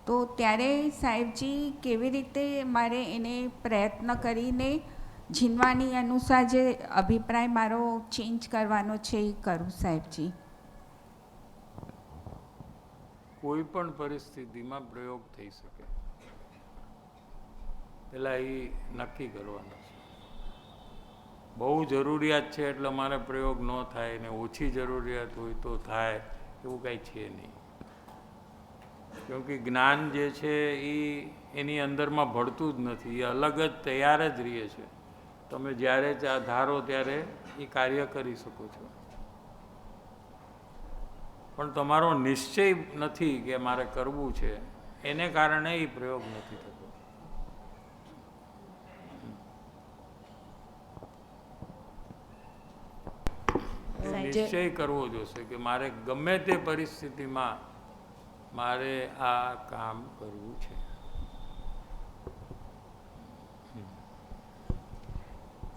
તો ત્યારે સાહેબજી કેવી રીતે મારે એને પ્રયત્ન કરીને જીનવાની અનુસાર જે અભિપ્રાય મારો ચેન્જ કરવાનો છે એ કરું સાહેબજી? કોઈ પણ પરિસ્થિતિમાં પ્રયોગ થઈ શકે, પહેલાં એ નક્કી કરવાનો છે। બહુ જરૂરિયાત છે એટલે મારે પ્રયોગ ન થાય, ને ઓછી જરૂરિયાત હોય તો થાય, એવું કાંઈ છે નહીં। क्योंकि જ્ઞાન જે છે એ એની અંદરમાં ભળતું જ નથી, એ અલગ જ તૈયાર જ રહે છે। તમે જ્યારે ધારો ત્યારે એ કાર્ય કરી શકો છો, પણ તમારો નિશ્ચય નથી કે મારે કરવું છે, એને કારણે એ પ્રયોગ નથી થતો। નિશ્ચય કરવો જોશે કે મારે ગમે તે પરિસ્થિતિમાં मारे आ काम करवू छे।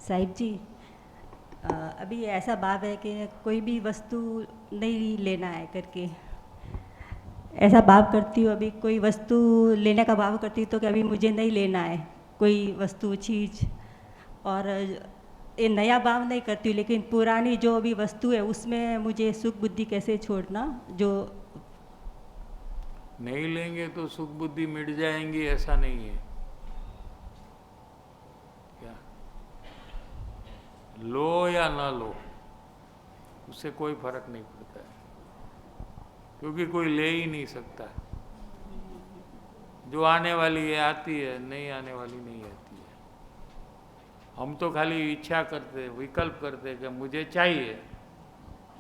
साहिब जी, अभी ऐसा भाव है कि कोई भी वस्तु नहीं लेना है करके, ऐसा भाव करती हूँ। अभी कोई वस्तु लेने का भाव करती हूँ तो कि अभी मुझे नहीं लेना है कोई वस्तु चीज़, और ये नया भाव नहीं करती हूँ, लेकिन पुरानी जो अभी वस्तु है उसमें मुझे सुख बुद्धि कैसे छोड़ना। जो नहीं लेंगे तो सुख बुद्धि मिट जाएंगी, ऐसा नहीं है क्या? लो या ना लो उससे कोई फर्क नहीं पड़ता है, क्योंकि कोई ले ही नहीं सकता। जो आने वाली है आती है, नहीं आने वाली नहीं आती है। हम तो खाली इच्छा करते, विकल्प करते कि मुझे चाहिए,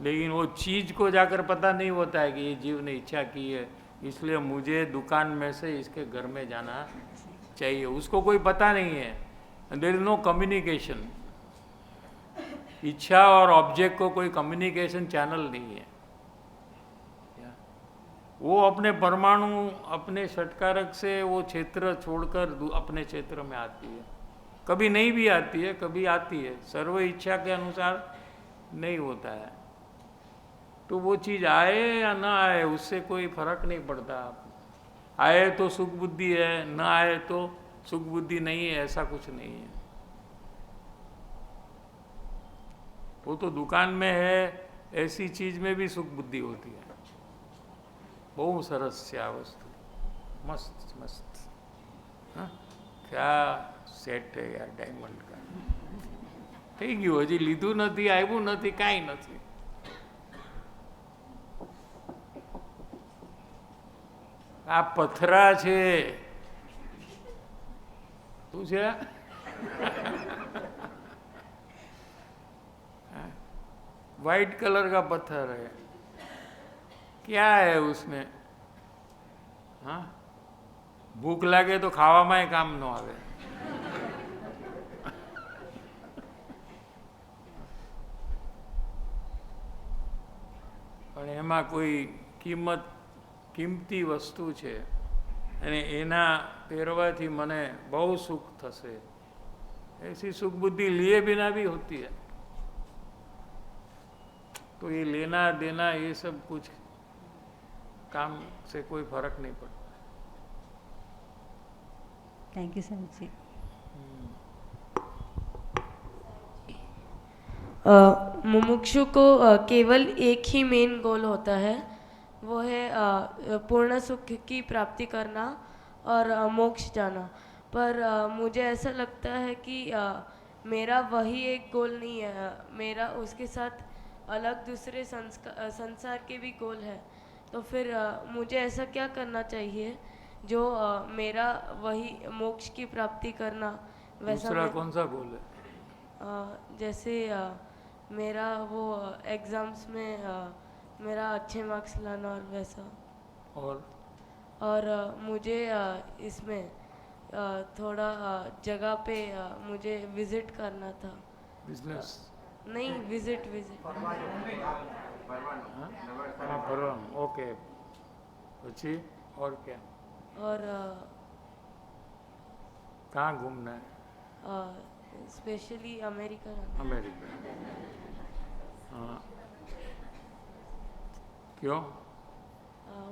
लेकिन वो चीज़ को जाकर पता नहीं होता है कि ये जीव ने इच्छा की है, इसलिए मुझे दुकान में से इसके घर में जाना चाहिए। उसको कोई पता नहीं है, देयर इज नो कम्युनिकेशन। इच्छा और ऑब्जेक्ट को कोई कम्युनिकेशन चैनल नहीं है। वो अपने परमाणु, अपने षटकारक से वो क्षेत्र छोड़कर अपने क्षेत्र में आती है। कभी नहीं भी आती है, कभी आती है, सर्व इच्छा के अनुसार नहीं होता है। तो वो चीज़ आए या ना आए उससे कोई फर्क नहीं पड़ता। आए तो सुख बुद्धि है, ना आए तो सुख बुद्धि नहीं है, ऐसा कुछ नहीं है। वो तो दुकान में है, ऐसी चीज़ में भी सुख बुद्धि होती है। बहुत सरस છે આ વસ્તુ, मस्त मस्त। हाँ, क्या सेट है यार डायमंड का। થઈ ગયું, હજી લીધું નથી, આવ્યું નથી, કાંઈ નથી। આ પથરા છે, શું છે? वाइट कलर का पत्थर है, क्या है उसमें? हाँ, भूख लागे तो खावा में काम न आवे। पण एमा कोई किंमत, किमती वस्तु है અને એના પહેરવાથી મને બહુ સુખ થશે, ऐसी सुख बुद्धि लिए बिना भी होती है। तो ये लेना देना ये सब कुछ काम से कोई फर्क नहीं पड़ता। थैंक यू सर जी। मुमुक्षु को केवल एक ही मेन गोल होता है, वो है पूर्ण सुख की प्राप्ति करना और मोक्ष जाना। पर मुझे ऐसा लगता है कि मेरा वही एक गोल नहीं है, मेरा उसके साथ अलग दूसरे संसार के भी गोल है। तो फिर मुझे ऐसा क्या करना चाहिए जो मेरा वही मोक्ष की प्राप्ति करना वैसा दूसरा कौन सा गोल है? जैसे मेरा वो एग्ज़ाम्स में मेरा अच्छे मार्क्स लाना और वैसा। और मुझे इसमें थोड़ा जगह पे मुझे विज़िट करना था। बिजनेस? नहीं, विज़िट हाँ, परम, ओके। अच्छी। और क्या? और कहाँ घूमना है? स्पेशली अमेरिका जाना। अमेरिका। हाँ, क्यों?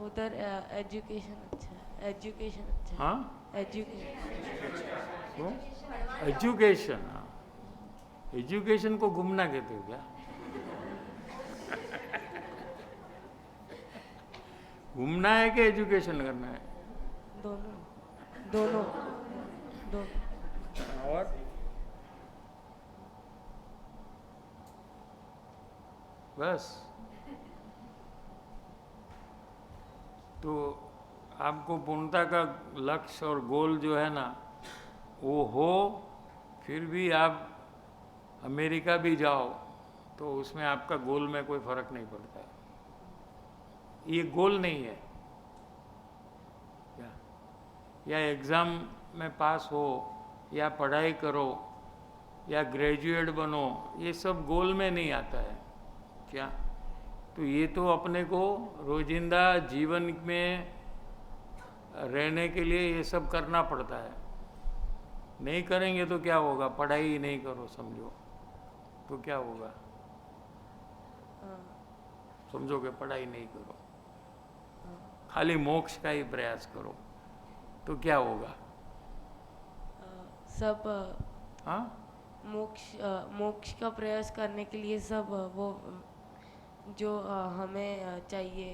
उधर एजुकेशन अच्छा है, एजुकेशन अच्छा है। हाँ, एजुकेशन। क्यों? एजुकेशन? हाँ, एजुकेशन को घूमना कहते हो क्या? घूमना है कि एजुकेशन करना है? दोनों दोनों दोनों। और बस? तो आपको पूर्णता का लक्ष्य और गोल जो है ना वो हो, फिर भी आप अमेरिका भी जाओ तो उसमें आपका गोल में कोई फर्क नहीं पड़ता है। ये गोल नहीं है क्या? या एग्ज़ाम में पास हो या पढ़ाई करो या ग्रेजुएट बनो, ये सब गोल में नहीं आता है क्या? तो ये तो अपने को रोजिंदा जीवन में रहने के लिए ये सब करना पड़ता है। नहीं करेंगे तो क्या होगा? पढ़ाई ही नहीं करो समझो तो क्या होगा? समझो कि पढ़ाई नहीं करो, खाली मोक्ष का ही प्रयास करो तो क्या होगा? सब हाँ, मोक्ष का प्रयास करने के लिए सब वो जो हमें चाहिए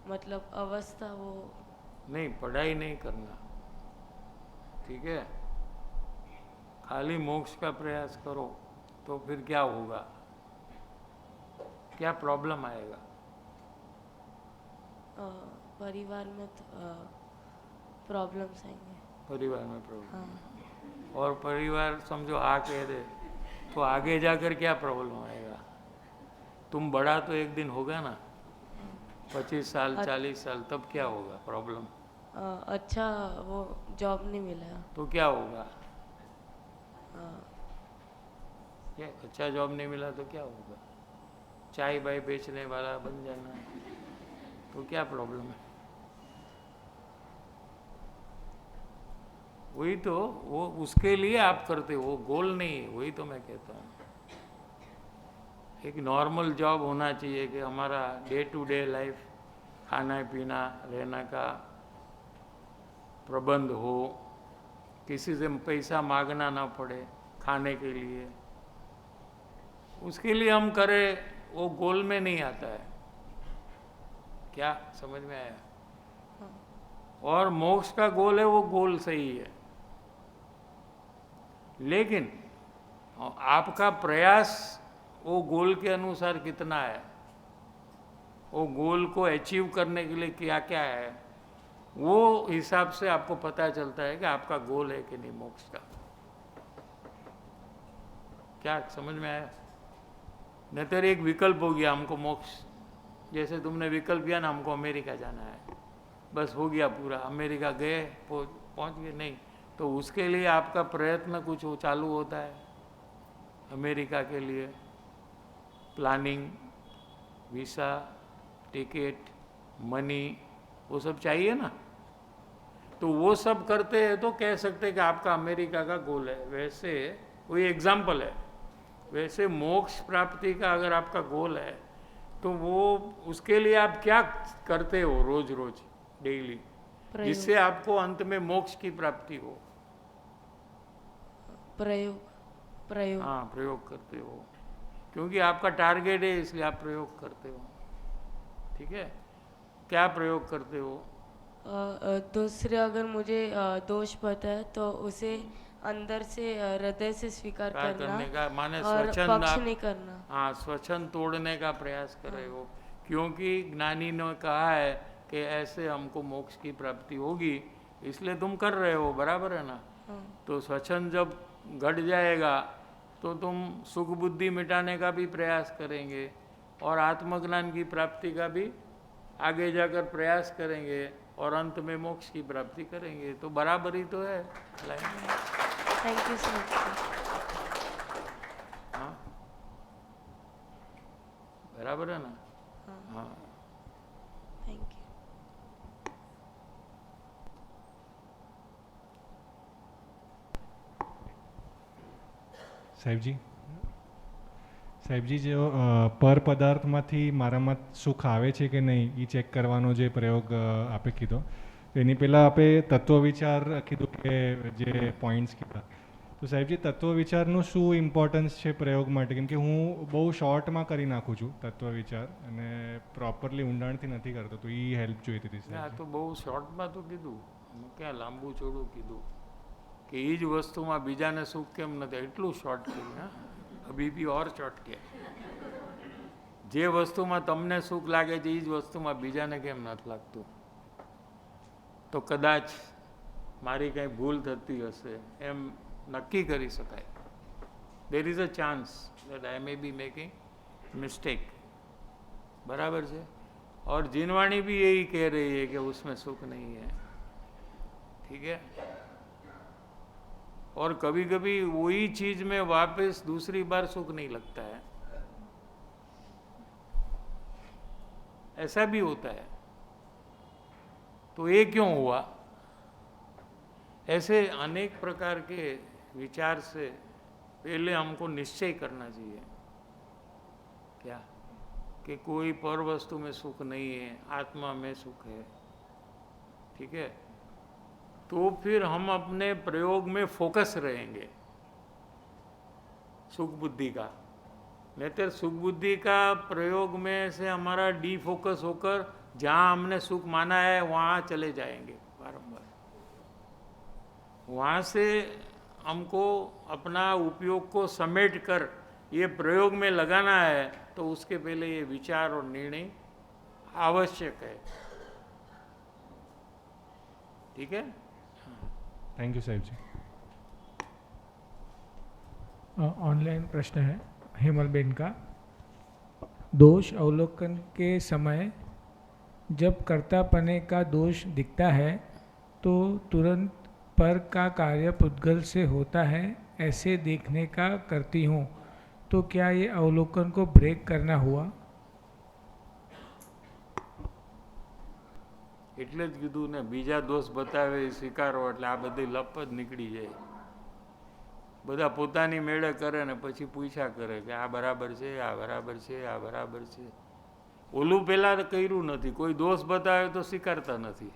मतलब अवस्था वो। नहीं, पढ़ाई नहीं करना, ठीक है? खाली मोक्ष का प्रयास करो तो फिर क्या होगा? क्या प्रॉब्लम आएगा? परिवार में प्रॉब्लम्स आएंगे। परिवार में प्रॉब्लम? हाँ। और परिवार समझो आ कह दे तो आगे जाकर क्या प्रॉब्लम आएगा? तुम बड़ा तो एक दिन होगा ना, 25 साल 40 साल, तब क्या होगा प्रॉब्लम? अच्छा वो जॉब नहीं मिला तो क्या होगा? क्या अच्छा जॉब नहीं मिला तो क्या होगा? चाय बाय बेचने वाला बन जाना तो क्या प्रॉब्लम है? वही तो, वो उसके लिए आप करते हो, वो गोल नहीं है। वही तो मैं कहता हूँ एक नॉर्मल जॉब होना चाहिए कि हमारा डे टू डे लाइफ, खाना पीना रहना का प्रबंध हो, किसी से पैसा मांगना ना पड़े खाने के लिए। उसके लिए हम करें, वो गोल में नहीं आता है। क्या समझ में आया? और मोक्ष का गोल है, वो गोल सही है, लेकिन आपका प्रयास वो गोल के अनुसार कितना है, वो गोल को अचीव करने के लिए क्या क्या है, वो हिसाब से आपको पता चलता है कि आपका गोल है कि नहीं मोक्ष का। क्या समझ में आया? नहीं तो एक विकल्प हो गया हमको मोक्ष, जैसे तुमने विकल्प किया ना हमको अमेरिका जाना है, बस हो गया पूरा, अमेरिका गए पहुंच गए। नहीं, तो उसके लिए आपका प्रयत्न कुछ वो चालू होता है। अमेरिका के लिए प्लानिंग, वीसा, टिकट, मनी, वो सब चाहिए ना। तो वो सब करते हैं तो कह सकते हैं कि आपका अमेरिका का गोल है। वैसे वही एग्जाम्पल है। वैसे मोक्ष प्राप्ति का अगर आपका गोल है तो वो उसके लिए आप क्या करते हो रोज रोज डेली, जिससे आपको अंत में मोक्ष की प्राप्ति हो? प्रयोग। हाँ, प्रयोग करते हो, क्योंकि आपका टारगेट है इसलिए आप प्रयोग करते हो। ठीक है, क्या प्रयोग करते हो? दूसरे अगर मुझे दोष पता है तो उसे अंदर से हृदय से स्वीकार स्वीकार करने करना का माने और स्वच्छंद पक्ष आप- नहीं करना। हाँ, स्वच्छंद तोड़ने का प्रयास कर रहे हो, क्योंकि ज्ञानी ने कहा है कि ऐसे हमको मोक्ष की प्राप्ति होगी, इसलिए तुम कर रहे हो, बराबर है ना। तो स्वच्छंद जब घट जाएगा तो तुम सुख बुद्धि मिटाने का भी प्रयास करेंगे और आत्मज्ञान की प्राप्ति का भी आगे जाकर प्रयास करेंगे और अंत में मोक्ष की प्राप्ति करेंगे। तो बराबर ही तो है line. Thank you so much. हाँ, बराबर है ना। हाँ, थैंक यू। સાહેબજી જો પર પદાર્થમાંથી મારામાં સુખ આવે છે કે નહીં એ ચેક કરવાનો જે પ્રયોગ આપે કીધો, એની પહેલાં આપણે તત્વ વિચાર કીધું કે જે પોઈન્ટ્સ કીધા, તો સાહેબજી તત્વ વિચારનું શું ઇમ્પોર્ટન્સ છે પ્રયોગ માટે? કેમ કે હું બહુ શોર્ટમાં કરી નાખું છું તત્વ વિચાર અને પ્રોપરલી ઊંડાણથી નથી કરતો, તો એ હેલ્પ જોઈતી હતી. આ તો બહુ શોર્ટમાં તો કીધું, ક્યાં લાંબુ ચોડું કીધું કે એ જ વસ્તુમાં બીજાને સુખ કેમ નથી, એટલું શોર્ટ કર્યું. હા, અભી બી ઓર શોર્ટ કે જે વસ્તુમાં તમને સુખ લાગે છે એ જ વસ્તુમાં બીજાને કેમ નથી લાગતું. તો કદાચ મારી કંઈ ભૂલ થતી હશે એમ નક્કી કરી શકાય. There is a chance that I may be making mistake, बराबर से। और जिनवाणी भी यही कह रही है कि उसमें सुख नहीं है, ठीक है। और कभी कभी वही चीज में वापस दूसरी बार सुख नहीं लगता है, ऐसा भी होता है। तो ये क्यों हुआ? ऐसे अनेक प्रकार के विचार से पहले हमको निश्चय करना चाहिए क्या कि कोई पर वस्तु में सुख नहीं है, आत्मा में सुख है, ठीक है। तो फिर हम अपने प्रयोग में फोकस रहेंगे सुख बुद्धि का। नहीं तो सुख बुद्धि का प्रयोग में से हमारा डी फोकस होकर जहाँ हमने सुख माना है वहाँ चले जाएंगे बारंबार। वहाँ से हमको अपना उपयोग को समेट कर ये प्रयोग में लगाना है, तो उसके पहले ये विचार और निर्णय आवश्यक है, ठीक है। थैंक यू साहिब जी। ऑनलाइन प्रश्न है हेमलबेन का। दोष अवलोकन के समय जब कर्तापने का दोष दिखता है तो तुरंत पर का कार्य पुद्गल से होता है, ऐसे देखने का करती हूँ, तो क्या ये अवलोकन को ब्रेक करना हुआ? એટલે જ કીધું ને, બીજા દોષ બતાવે સ્વીકારો એટલે આ બધી લપ જ નીકળી જાય। બધા પોતાની મેળે કરે ને પછી પૂછ્યા કરે કે આ બરાબર છે, આ બરાબર છે, આ બરાબર છે। ઓલું પહેલાં કર્યું નથી, કોઈ દોષ બતાવે તો સ્વીકારતા નથી,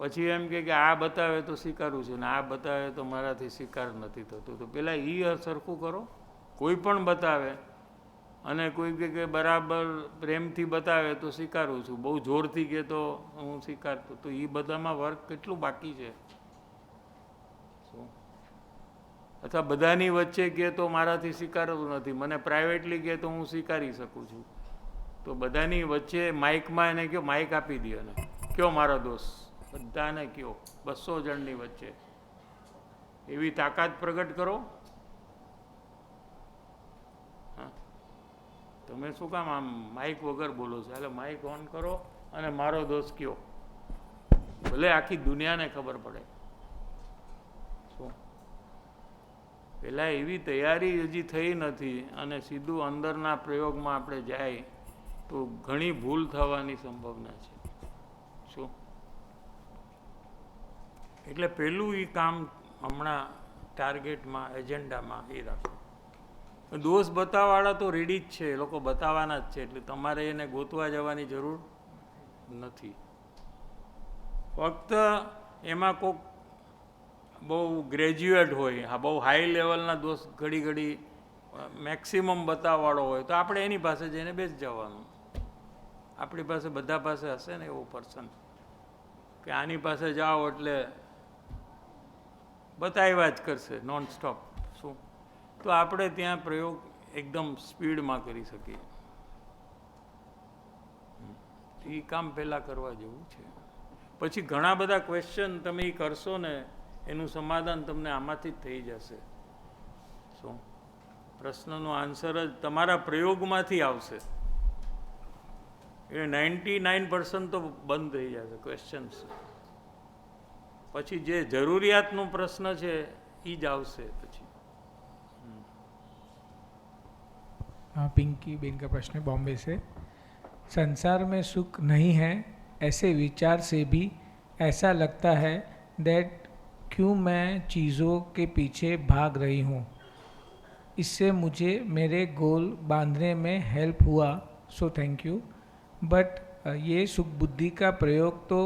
પછી એમ કે આ બતાવે તો સ્વીકારું છું ને આ બતાવે તો મારાથી સ્વીકાર નથી થતો। તો પહેલાં એ સરખું કરો। કોઈ પણ બતાવે અને કોઈ કે બરાબર પ્રેમથી બતાવે તો સ્વીકારું છું, બહુ જોરથી કહે તો હું સ્વીકારતો, તો એ બધામાં વર્ક કેટલું બાકી છે? શું? અથવા બધાની વચ્ચે કહે તો મારાથી સ્વીકારવું નથી, મને પ્રાઇવેટલી કહે તો હું સ્વીકારી શકું છું। તો બધાની વચ્ચે માઇકમાં એને કહો, માઇક આપી દે અને કયો મારો દોષ, બધાને કયો, 200 જણની વચ્ચે એવી તાકાત પ્રગટ કરો। તમે શું કામ આમ માઇક વગર બોલો છો? એટલે માઇક ઓન કરો અને મારો દોષ કયો, ભલે આખી દુનિયાને ખબર પડે। શું પહેલાં એવી તૈયારી હજી થઈ નથી અને સીધું અંદરના પ્રયોગમાં આપણે જાય તો ઘણી ભૂલ થવાની સંભાવના છે। શું? એટલે પહેલું એ કામ હમણાં ટાર્ગેટમાં, એજન્ડામાં એ રાખો। દોષ બતાવવાવાળા તો રેડી જ છે, એ લોકો બતાવવાના જ છે, એટલે તમારે એને ગોતવા જવાની જરૂર નથી। ફક્ત એમાં કોઈક બહુ ગ્રેજ્યુએટ હોય, હા બહુ હાઈ લેવલના દોષ ઘડી ઘડી મેક્સિમમ બતાવવાળો હોય તો આપણે એની પાસે જઈને બેસી જવાનું। આપણી પાસે બધા પાસે હશે ને એવો પર્સન કે આની પાસે જાઓ એટલે બતાવ્યા જ કરશે નોન સ્ટોપ. શું તો આપણે ત્યાં પ્રયોગ એકદમ સ્પીડમાં કરી શકીએ. એ કામ પહેલાં કરવા જેવું છે. પછી ઘણા બધા ક્વેશ્ચન તમે એ કરશો ને એનું સમાધાન તમને આમાંથી જ થઈ જશે. શું પ્રશ્નનો આન્સર જ તમારા પ્રયોગમાંથી આવશે. એ 99% તો બંધ થઈ જશે ક્વેશ્ચન્સ. પછી જે જરૂરિયાતનો પ્રશ્ન છે એ જ આવશે પછી. हाँ, पिंकी बेन का प्रश्न है बॉम्बे से। संसार में सुख नहीं है ऐसे विचार से भी ऐसा लगता है दैट क्यों मैं चीज़ों के पीछे भाग रही हूँ. इससे मुझे मेरे गोल बांधने में हेल्प हुआ, सो थैंक यू. बट ये सुख बुद्धि का प्रयोग तो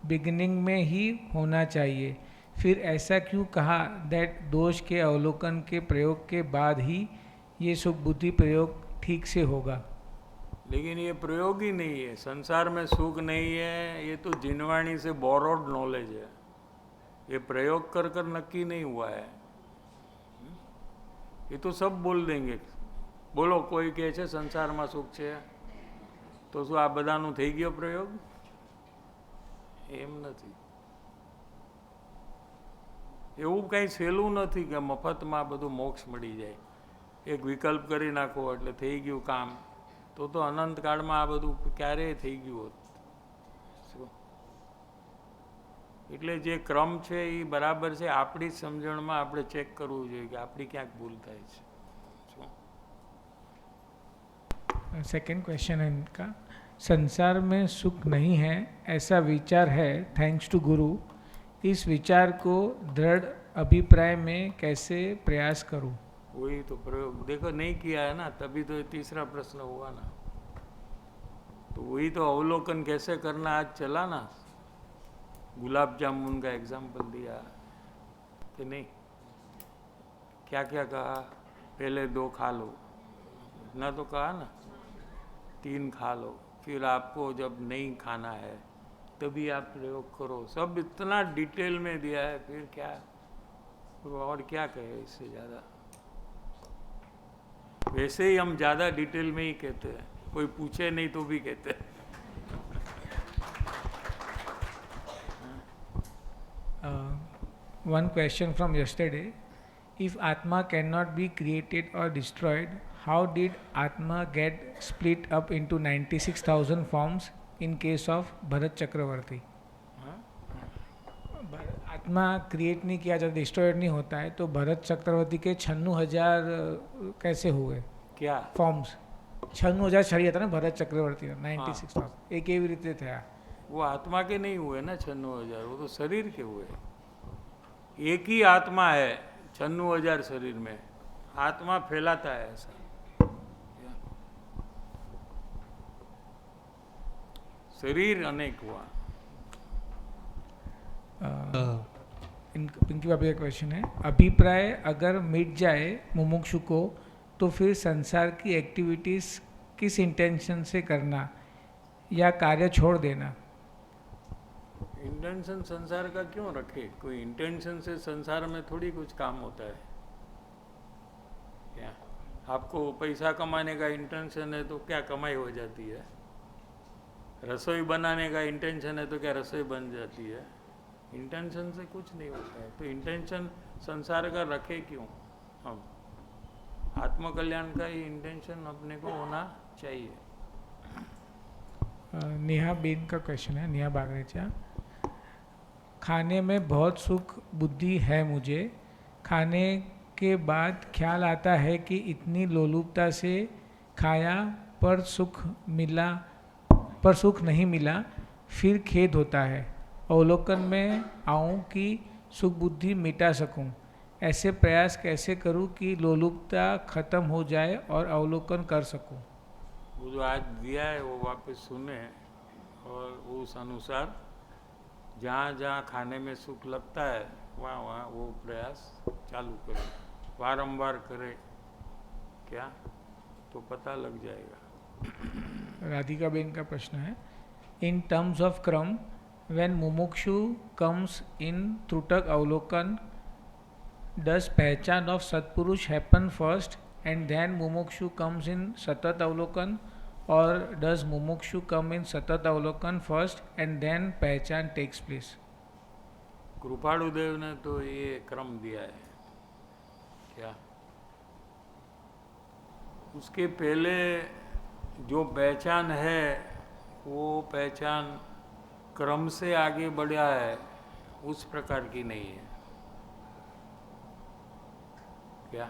बिगिनिंग में ही होना चाहिए. फिर ऐसा क्यों कहा दैट दोष के अवलोकन के प्रयोग के बाद ही ये सुख बुद्धि प्रयोग ठीक से होगा. लेकिन ये प्रयोग ही नहीं है. संसार में सुख नहीं है, ये तो जिनवाणी से बोरोड नॉलेज है. ये प्रयोग कर कर नक्की नहीं हुआ है. ये तो सब बोल देंगे. बोलो कोई કહે છે સંસારમાં સુખ છે તો શું આ બધાનું થઈ ગયો પ્રયોગ? એમ નથી. એવું કંઈ સહેલું નથી કે મફતમાં બધું મોક્ષ મળી જાય. એક વિકલ્પ કરી નાખો એટલે થઈ ગયું કામ. તો અનંતકાળમાં આ બધું ક્યારેય થઈ ગયું હોત. એટલે જે ક્રમ છે એ બરાબર છે. આપણી સમજણમાં આપણે ચેક કરવું જોઈએ કે આપણી ક્યાંક ભૂલ થાય છે. सेकंड क्वेश्चन है इनका, संसार में सुख नहीं है ऐसा विचार है थैंक्स टू गुरु. इस विचार को दृढ़ अभिप्राय में कैसे प्रयास करूं? वही तो प्रयोग देखो नहीं किया है ना, तभी तो ये तीसरा प्रश्न हुआ ना. तो वही तो अवलोकन कैसे करना आज चला ना. गुलाब जामुन का एग्जाम्पल दिया कि नहीं. क्या क्या कहा, पहले 2 खा लो, इतना तो कहा ना. 3 खा लो, फिर आपको जब नहीं खाना है तभी आप प्रयोग करो. सब इतना डिटेल में दिया है. फिर क्या और क्या कहे इससे ज़्यादा. वैसे ही हम ज़्यादा डिटेल में ही कहते हैं. कोई पूछे नहीं तो भी कहते हैं. One question from yesterday. If Atma cannot be created or destroyed, how did Atma get split up into 96,000 forms in case of Bharat Chakravarti? आत्मा क्रिएट नहीं किया जाता, डिस्ट्रॉयड नहीं होता है, तो भरत चक्रवर्ती के 96,000 कैसे हुए? क्या फॉर्म्स 96,000 छड़ी था ना भरत चक्रवर्ती 96,000 एक एवी रीते थे. वो आत्मा के नहीं हुए ना 96,000, वो तो शरीर के हुए. एक ही आत्मा है 96,000 शरीर में. आत्मा फैलाता है ऐसा. शरीर अनेक हुआ. पिंकी बाबी का क्वेश्चन है, अभिप्राय अगर मिट जाए मुमुक्षु को तो फिर संसार की एक्टिविटीज किस इंटेंशन से करना या कार्य छोड़ देना? इंटेंशन संसार का क्यों रखे? कोई इंटेंशन से संसार में थोड़ी कुछ काम होता है. क्या आपको पैसा कमाने का इंटेंशन है तो क्या कमाई हो जाती है? रसोई बनाने का इंटेंशन है तो क्या रसोई बन जाती है? इंटेंशन से कुछ नहीं होता है. तो इंटेंशन संसार का रखे क्यों हम? आत्मकल्याण का ही इंटेंशन अपने को होना चाहिए. नेहा बेन का क्वेश्चन है, नेहा बागरेचा. खाने में बहुत सुख बुद्धि है मुझे. खाने के बाद ख्याल आता है कि इतनी लोलुपता से खाया पर सुख नहीं मिला. फिर खेद होता है. अवलोकन में आऊं कि सुख बुद्धि मिटा सकूं. ऐसे प्रयास कैसे करूं कि लोलुपता खत्म हो जाए और अवलोकन कर सकूं? वो जो आज दिया है वो वापस सुने और उस अनुसार जहाँ जहाँ खाने में सुख लगता है वहाँ वहाँ वो प्रयास चालू करें. बारंबार करें क्या तो पता लग जाएगा. राधिका बेन का प्रश्न है, इन टर्म्स ऑफ क्रम when mumukshu comes in trutak avlokan does pehchan of Satpurush happen first and then Mumukshu comes in Satat Avlokan, or does Mumukshu come in Satat Avlokan first and then pehchan takes place? Kripaludev ने तो ये क्रम दिया है क्या, उसके पहले जो पहचान है वो पहचान क्रम से आगे बढ़ा है, उस प्रकार की नहीं है क्या।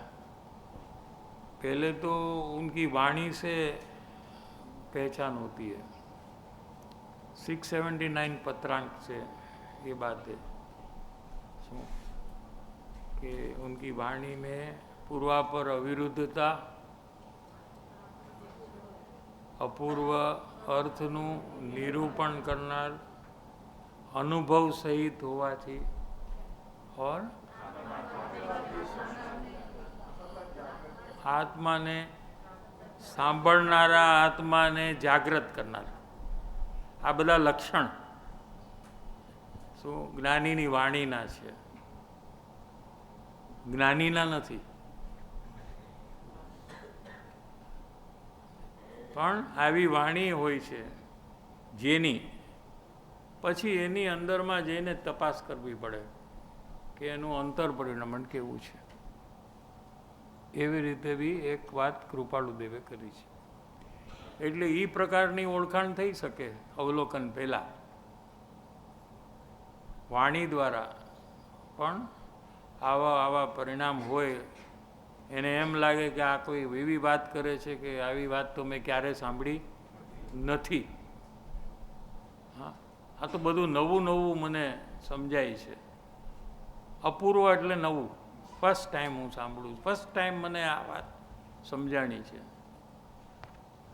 पहले तो उनकी वाणी से पहचान होती है, 679 पत्रांक से ये बात है कि उनकी वाणी में पूर्वापर अविरुद्धता, अपूर्व अर्थનું નિરૂપણ કરનાર, અનુભવ સહિત હોવાથી और આત્માને સાંભળનારા આત્માને જાગૃત કરનાર, આ બધા લક્ષણ શું જ્ઞાનીની વાણીના છે, જ્ઞાનીના નથી. પણ આવી વાણી હોય છે જેની પછી એની અંદરમાં જઈને તપાસ કરવી પડે કે એનું અંતર પરિણમન કેવું છે. એવી રીતે બી એક વાત કૃપાલુદેવે કરી છે. એટલે એ પ્રકારની ઓળખાણ થઈ શકે અવલોકન પહેલાં વાણી દ્વારા. પણ આવા પરિણામ હોય, એને એમ લાગે કે આ કોઈ એવી વાત કરે છે કે આવી વાત તો મેં ક્યારે સાંભળી નથી. હા, આ તો બધું નવું નવું મને સમજાય છે. અપૂર્વ એટલે નવું, ફર્સ્ટ ટાઈમ હું સાંભળું, ફર્સ્ટ ટાઈમ મને આ વાત સમજાણી છે.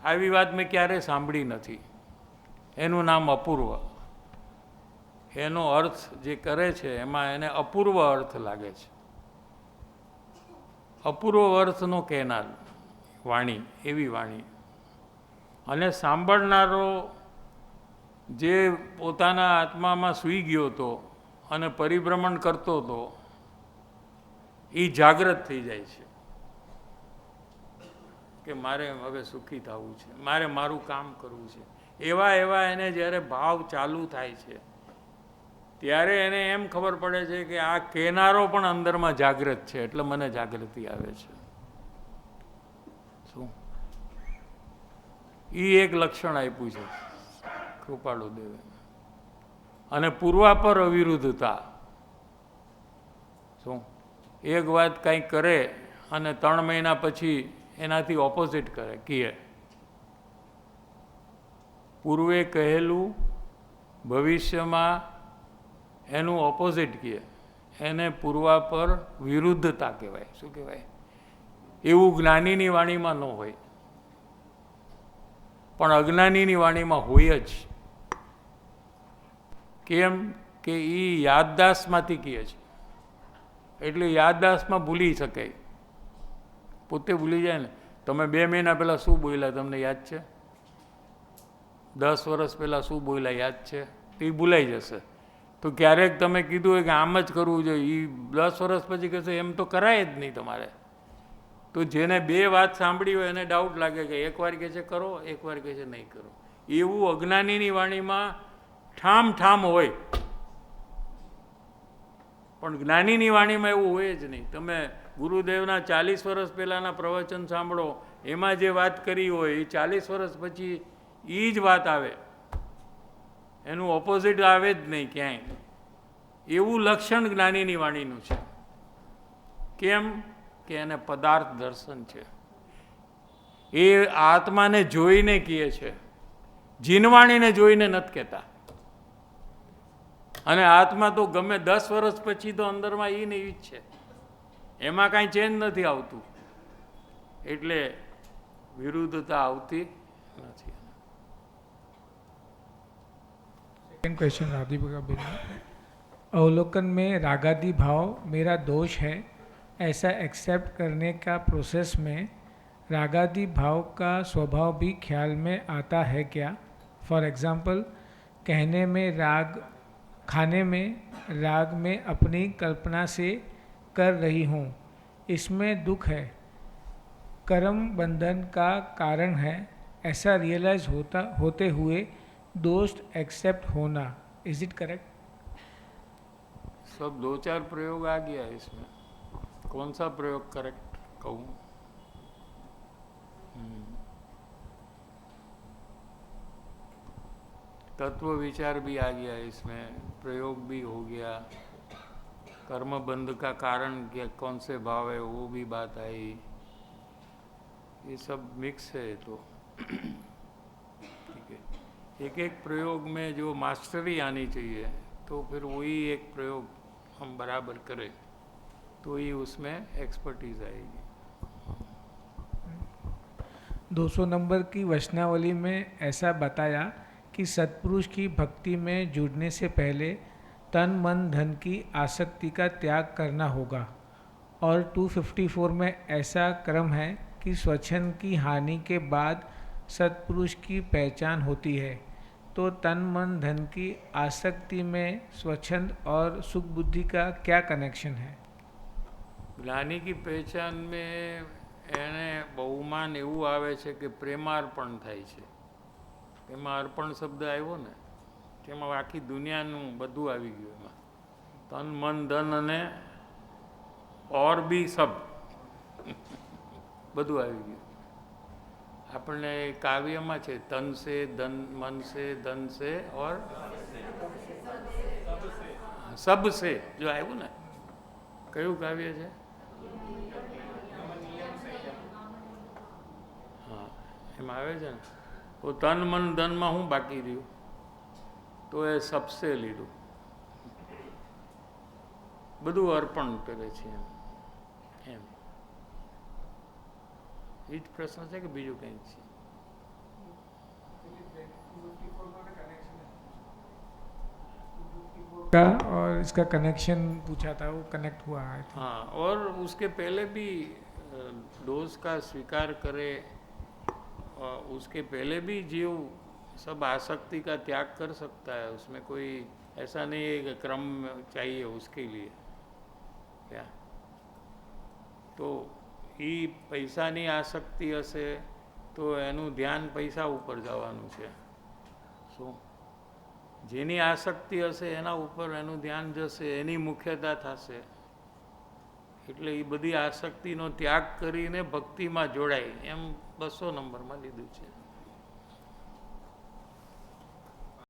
આવી વાત મેં ક્યારે સાંભળી નથી, એનું નામ અપૂર્વ. એનો અર્થ જે કરે છે એમાં એને અપૂર્વ અર્થ લાગે છે. અપૂર્વ અર્થનો કહેનાર વાણી, એવી વાણી. અને સાંભળનારો જે પોતાના આત્મામાં સૂઈ ગયો હતો અને પરિભ્રમણ કરતો હતો, એ જાગૃત થઈ જાય છે કે મારે હવે સુખી થવું છે, મારે મારું કામ કરવું છે. એવા એને જ્યારે ભાવ ચાલુ થાય છે ત્યારે એને એમ ખબર પડે છે કે આ કહેનારો પણ અંદરમાં જાગૃત છે, એટલે મને જાગૃતિ આવે છે. શું એ એક લક્ષણ આપ્યું છે કૃપાલુદેવે. અને પૂર્વાપર અવિરુદ્ધતા. શું એક વાત કંઈક કરે અને 3 મહિના પછી એનાથી ઓપોઝિટ કરે કહે, પૂર્વે કહેલું ભવિષ્યમાં એનું ઓપોઝિટ કહે, એને પૂર્વાપર વિરુદ્ધતા કહેવાય. શું કહેવાય? એવું જ્ઞાનીની વાણીમાં ન હોય, પણ અજ્ઞાનીની વાણીમાં હોય જ. કેમ કે એ યાદદાસમાંથી કહે છે, એટલે યાદદાસમાં ભૂલી શકાય. પોતે ભૂલી જાય ને. તમે 2 મહિના પહેલાં શું બોલ્યા તમને યાદ છે? 10 વર્ષ પહેલાં શું બોલ્યા યાદ છે? તો એ ભૂલાઈ જશે. તો ક્યારેક તમે કીધું હોય કે આમ જ કરવું જોઈએ, એ 10 વર્ષ પછી કહેશે એમ તો કરાય જ નહીં તમારે. તો જેને 2 વાત સાંભળી હોય એને ડાઉટ લાગે કે એકવાર કહે છે કરો, એકવાર કહે છે નહીં કરો. એવું અજ્ઞાનીની વાણીમાં ઠામ હોય, પણ જ્ઞાનીની વાણીમાં એવું હોય જ નહીં. તમે ગુરુદેવના 40 વર્ષ પહેલાંના પ્રવચન સાંભળો, એમાં જે વાત કરી હોય એ 40 વર્ષ પછી એ જ વાત આવે, એનું ઓપોઝિટ આવે જ નહીં ક્યાંય. એવું લક્ષણ જ્ઞાનીની વાણીનું છે. કેમ કે એને પદાર્થ દર્શન છે, એ આત્માને જોઈને કહે છે, જીનવાણીને જોઈને નથી કહેતા. અને આત્મા તો ગમે 10 વર્ષ પછી તો અંદરમાં એ ને એ જ છે, એમાં કાંઈ ચેન્જ નથી આવતું. એટલે વિરુદ્ધતા આવતી નથી. सेकंड क्वेश्चन राधिका का बेटा, अवलोकन में रागादि भाव मेरा दोष है ऐसा एक्सेप्ट करने का प्रोसेस में रागादि भाव का स्वभाव भी ख्याल में आता है क्या? फॉर एग्जाम्पल, कहने में राग, खाने में राग में अपनी कल्पना से कर रही हूँ, इसमें दुख है, कर्म बंधन का कारण है, ऐसा रियलाइज होते हुए दोष एक्सेप्ट होना, इज इट करेक्ट? सब 2-4 प्रयोग आ गया इसमें, कौन सा प्रयोग करेक्ट कहूँ? तत्व विचार भी आ गया इसमें, प्रयोग भी हो गया, कर्म बंध का कारण क्या कौन से भाव है वो भी बात आई, ये सब मिक्स है। तो ठीक है, एक एक प्रयोग में जो मास्टरी आनी चाहिए, तो फिर वही एक प्रयोग हम बराबर करें तो ही उसमें एक्सपर्टीज आएगी। 200 नंबर की वचनावली में ऐसा बताया कि सत्पुरुष की भक्ति में जुड़ने से पहले तन मन धन की आसक्ति का त्याग करना होगा, और 254 में ऐसा क्रम है कि स्वच्छंद की हानि के बाद सत्पुरुष की पहचान होती है। तो तन मन धन की आसक्ति में स्वच्छंद और सुख बुद्धि का क्या कनेक्शन है? જ્ઞાની की पहचान में એને બહુમાન એવું આવે છે કે પ્રેમાર્પણ થાય છે, એમાં અર્પણ શબ્દ આવ્યો ને, તેમાં આખી દુનિયાનું બધું આવી ગયું, એમાં તન મન ધન અને ઓર બી સબ બધું આવી ગયું। આપણને કાવ્યમાં છે તન સે ધન મન से ધન से और सब से, જો આવ્યું ને, કયું કાવ્ય છે? હા, એમાં આવે છે ને, તો તન મન ધનમાં હું બાકી રહ્યું, તો એ સબસે લીધું, બધું અર્પણ કરે છે એમ। એ જ પ્રશ્ન છે કે બીજું કંઈક છે? का और इसका कनेक्शन पूछा था, वो कनेक्ट हुआ है। हाँ, और उसके पहले भी दोष का स्वीकार करे, और उसके पहले भी जीव सब आसक्ति का त्याग कर सकता है, उसमें कोई ऐसा नहीं है कि क्रम चाहिए उसके लिए क्या। तो એ પૈસાની આસક્તિ હશે તો એનું ધ્યાન પૈસા ઉપર જવાનું છે, શું? જેની આસક્તિ હશે એના ઉપર એનું ध्यान જશે, એની મુખ્યતા થશે, એટલે એ બધી આસક્તિનો ત્યાગ કરીને ભક્તિમાં જોડાય, એમ 200 નંબરમાં લીધું છે।